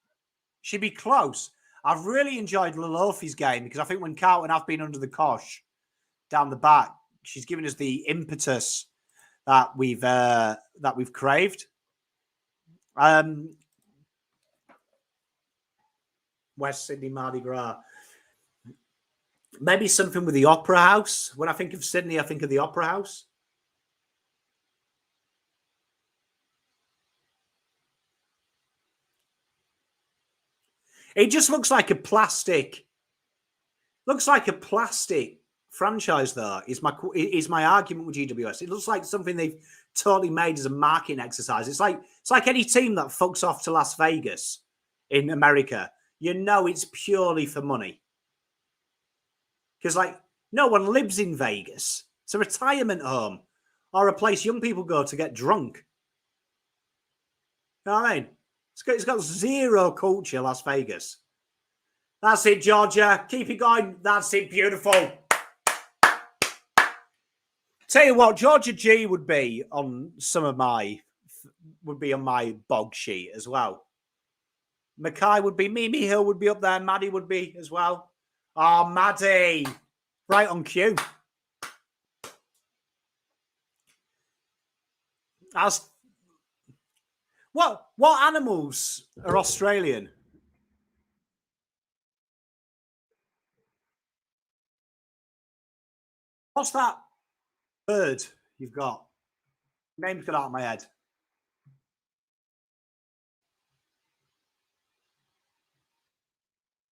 She'd be close. I've really enjoyed Lalofi's game because I think when Carlton have been under the cosh down the back, She's given us the impetus that we've craved. West Sydney Mardi Gras. Maybe something with the Opera House. When I think of Sydney, I think of the Opera House. It just looks like a plastic. Looks like a plastic franchise, though. Is my argument with GWS? It looks like something they've totally made as a marketing exercise. It's like any team that fucks off to Las Vegas in America. You know, it's purely for money. Because, like, no one lives in Vegas. It's a retirement home or a place young people go to get drunk. You know what I mean? It's got zero culture, Las Vegas. That's it, Georgia. Keep it going. That's it. Beautiful. Tell you what, Georgia G would be on my bog sheet as well. Mackay would be, Mimi Hill would be up there, Maddie would be as well. Oh, Maddie. Right on cue. What animals are Australian? What's that bird you've got? Name's got out of my head.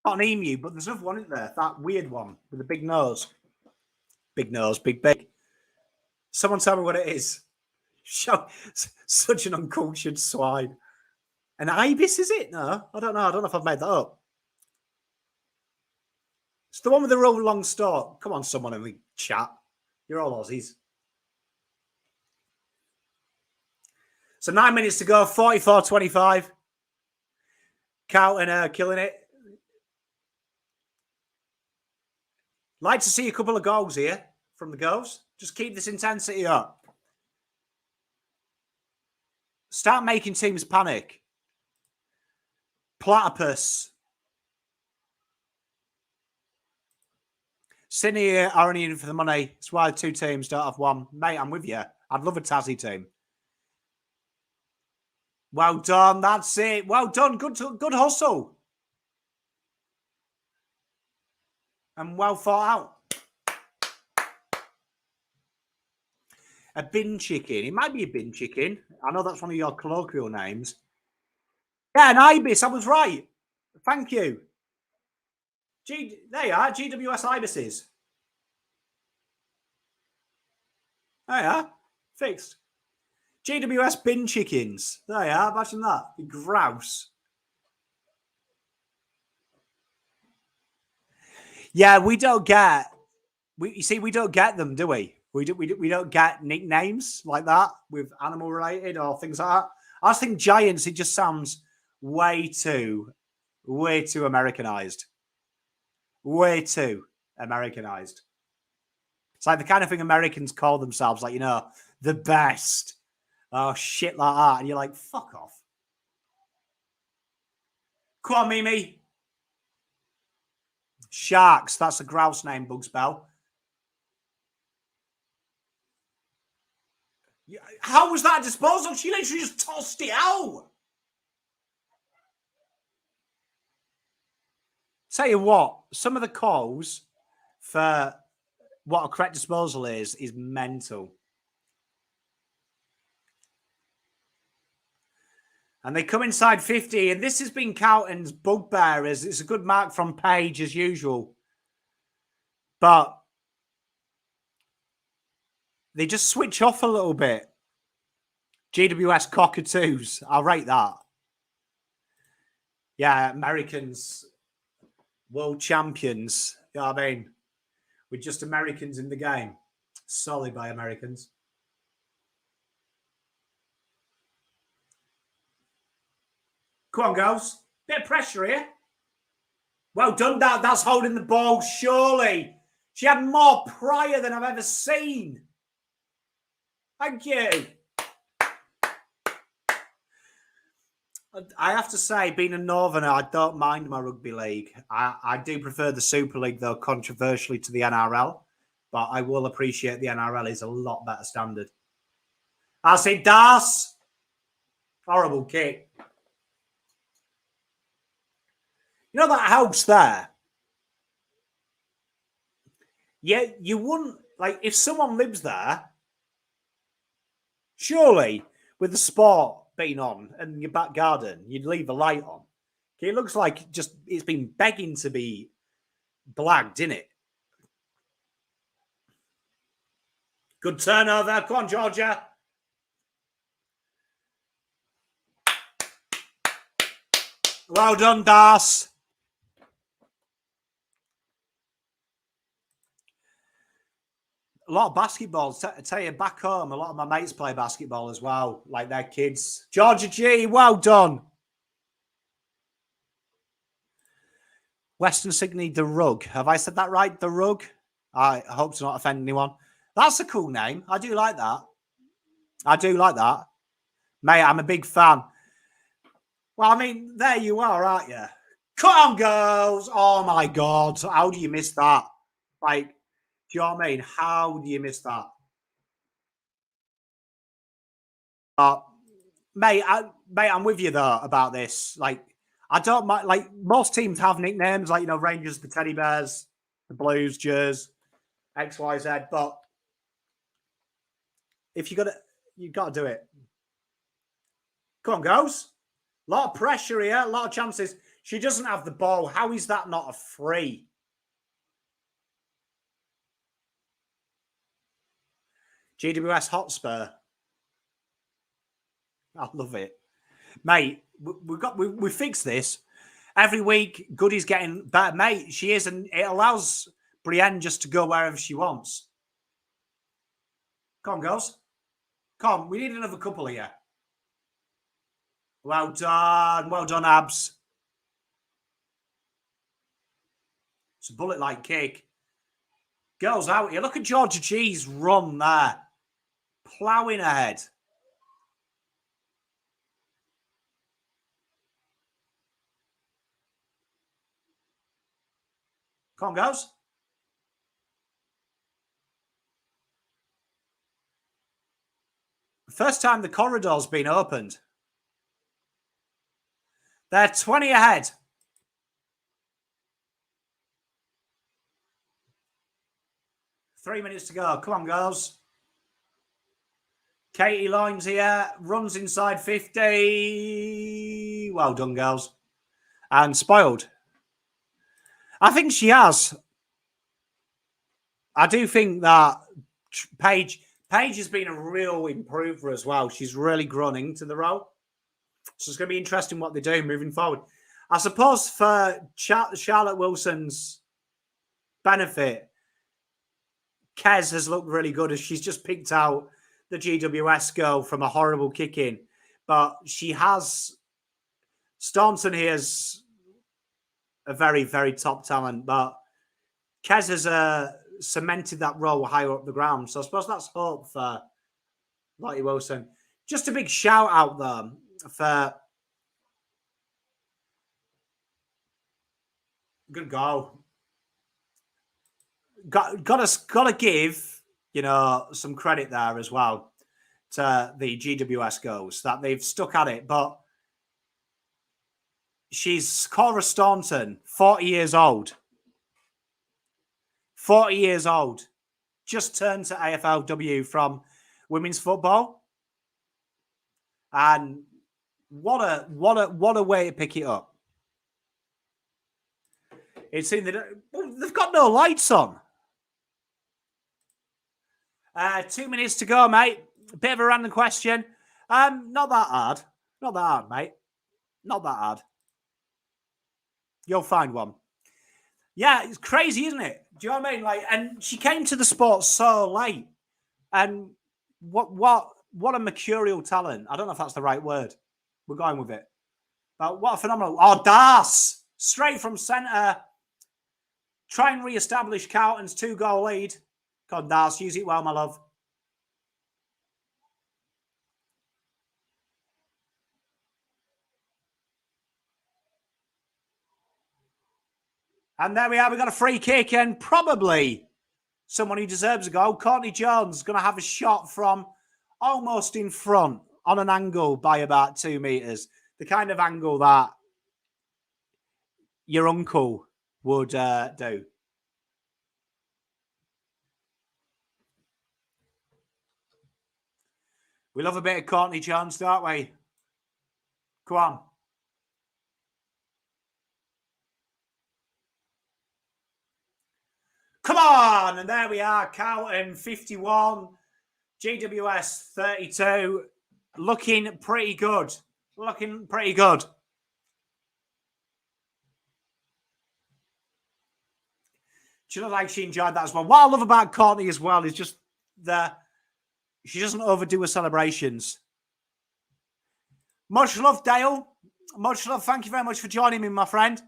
Not an emu, but there's another one in there. That weird one with a big nose. Big nose, big. Someone tell me what it is. Such an uncultured swine. An ibis, is it? No, I don't know. I don't know if I've made that up. It's the one with the real long stalk. Come on, someone in the chat. You're all Aussies. So 9 minutes to go. 44-25. Carlton killing it. Like to see a couple of goals here from the girls. Just keep this intensity up. Start making teams panic. Platypus. Sydney are only in for the money. It's why the two teams don't have one. Mate, I'm with you. I'd love a Tassie team. Well done. That's it. Well done. Good hustle. And well thought out. A bin chicken. It might be a bin chicken. I know that's one of your colloquial names. Yeah, an ibis. I was right. Thank you. There you are. GWS ibises. There you are. Fixed. GWS bin chickens. There you are. Imagine that. The grouse. Yeah, we don't get them, do we? We don't get nicknames like that with animal related or things like that. I just think giants, it just sounds way too Americanized. Way too Americanized. It's like the kind of thing Americans call themselves, like, you know, the best. Oh, shit like that. And you're like, fuck off. Come on, Mimi. Sharks. That's a grouse name, Bugs Bell. How was that disposal? She literally just tossed it out. Tell you what, some of the calls for what a correct disposal is mental. And they come inside 50, and this has been Carlton's bugbear. It's a good mark from Page as usual. But they just switch off a little bit. GWS cockatoos. I'll rate that. Yeah, Americans, world champions. You know what I mean? With just Americans in the game. Solid by Americans. Come on, girls. Bit of pressure here. Well done, that. That's holding the ball, surely. She had more prior than I've ever seen. Thank you. I have to say, being a Northerner, I don't mind my rugby league. I do prefer the Super League, though, controversially, to the NRL. But I will appreciate the NRL is a lot better standard. I say Das. Horrible kick. You know that house there? Yeah, you wouldn't, like, if someone lives there, surely with the sport being on and your back garden, you'd leave a light on. It looks like just it's been begging to be blagged, innit? Good turnover. Come on, Georgia. Well done, Das. A lot of basketball. I tell you, back home, a lot of my mates play basketball as well, like their kids. Georgia G, well done. Western Sydney, The Rug. Have I said that right? The Rug? I hope to not offend anyone. That's a cool name. I do like that. I do like that. Mate, I'm a big fan. Well, I mean, there you are, aren't you? Come on, girls. Oh, my God. How do you miss that? Like, do you know what I mean? How do you miss that? Mate, I'm with you, though, about this. Like, I don't mind. Like, most teams have nicknames, like, you know, Rangers, the Teddy Bears, the Blues, Jers, XYZ. But if you got to do it. Come on, girls. A lot of pressure here, a lot of chances. She doesn't have the ball. How is that not a free? GWS Hotspur. I love it. Mate, we fixed this. Every week, Goody's getting better. Mate, she is, and it allows Brienne just to go wherever she wants. Come on, girls. Come on, we need another couple here. Well done, Abs. It's a bullet-like kick. Girls out here. Look at Georgia G's run there. Ploughing ahead. Come on, girls. First time the corridor's been opened. They're 20 ahead. Three minutes to go. Come on, girls. Katie Loines here. Runs inside 50. Well done, girls. And spoiled. I think she has. I do think that Paige has been a real improver as well. She's really grown into the role. So it's going to be interesting what they do moving forward. I suppose for Charlotte Wilson's benefit, Kez has looked really good as she's just picked out the GWS girl from a horrible kick in. But she has... Staunton here's a very, very top talent. But Kez has cemented that role higher up the ground. So I suppose that's hope for Lottie Wilson. Just a big shout out, though, for... Good goal. Got to give, you know, some credit there as well to the GWS girls that they've stuck at it. But she's Cora Staunton, 40 years old. 40 years old. Just turned to AFLW from women's football. And what a way to pick it up. It's in they've got no lights on. 2 minutes to go, mate. A bit of a random question. Not that hard. Not that hard, mate. Not that hard. You'll find one. Yeah, it's crazy, isn't it? Do you know what I mean? Like, and she came to the sport so late. And what a mercurial talent. I don't know if that's the right word. We're going with it. But what a phenomenal... Oh, Das! Straight from centre. Try and re-establish Carlton's 2-goal lead. God, Das, use it well, my love. And there we are. We've got a free kick and probably someone who deserves a goal. Courtney Jones is going to have a shot from almost in front on an angle by about 2 meters. The kind of angle that your uncle would do. We love a bit of Courtney Jones, don't we? Come on. Come on! And there we are. Carlton 51, GWS 32. Looking pretty good. Looking pretty good. She looked like she enjoyed that as well. What I love about Courtney as well is just she doesn't overdo her celebrations. Much love, Dale. Much love. Thank you very much for joining me, my friend.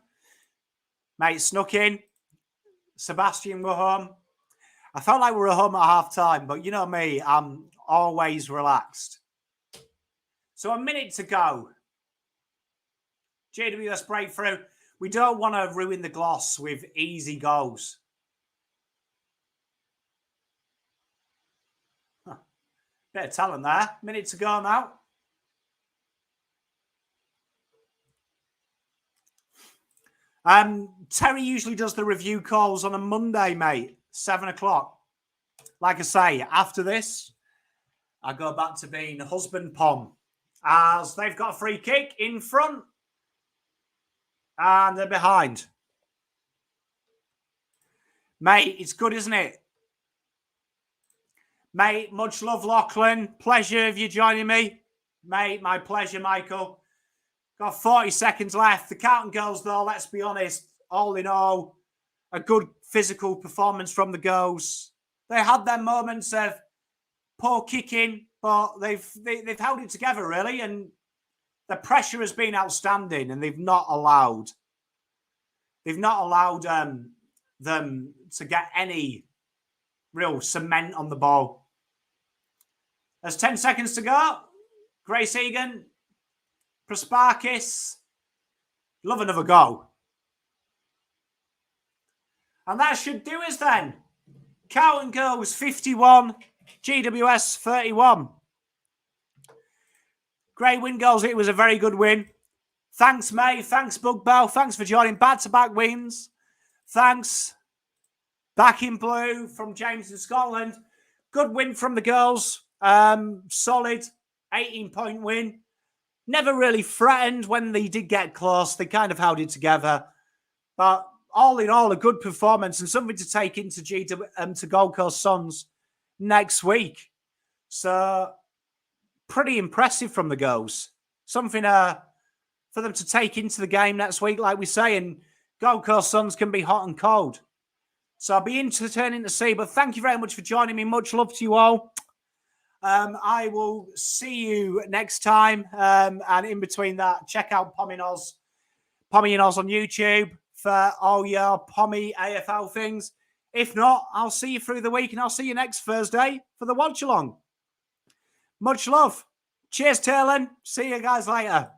Mate, snuck in. Sebastian, we're home. I felt like we were home at half time, but you know me, I'm always relaxed. So a minute to go. GWS breakthrough. We don't want to ruin the gloss with easy goals. Bit of talent there. Minute to go now. Terry usually does the review calls on a Monday, mate. 7 o'clock. Like I say, after this, I go back to being husband Pom. As they've got a free kick in front. And they're behind. Mate, it's good, isn't it? Mate, much love, Lachlan. Pleasure of you joining me. Mate, my pleasure, Michael. Got 40 seconds left. The Carlton girls, though, let's be honest, all in all, a good physical performance from the girls. They had their moments of poor kicking, but they've held it together, really, and the pressure has been outstanding, and they've not allowed them to get any real cement on the ball. There's 10 seconds to go. Grace Egan, Prosparkis, love another goal. And that should do us then. Carlton girls 51, GWS 31. Great win, girls. It was a very good win. Thanks, May. Thanks, Bug Bell. Thanks for joining. Back-to-back wins. Thanks. Back in blue from James in Scotland. Good win from the girls. Solid 18-point win. Never really threatened when they did get close. They kind of held it together. But all in all, a good performance and something to take into to Gold Coast Suns next week. So, pretty impressive from the girls. Something for them to take into the game next week, like we say. And Gold Coast Suns can be hot and cold. So, I'll be entertaining to see. But thank you very much for joining me. Much love to you all. I will see you next time. And in between that, check out Pommy and Oz on YouTube for all your Pommy AFL things. If not, I'll see you through the week and I'll see you next Thursday for the watch along. Much love. Cheers, Taylor. See you guys later.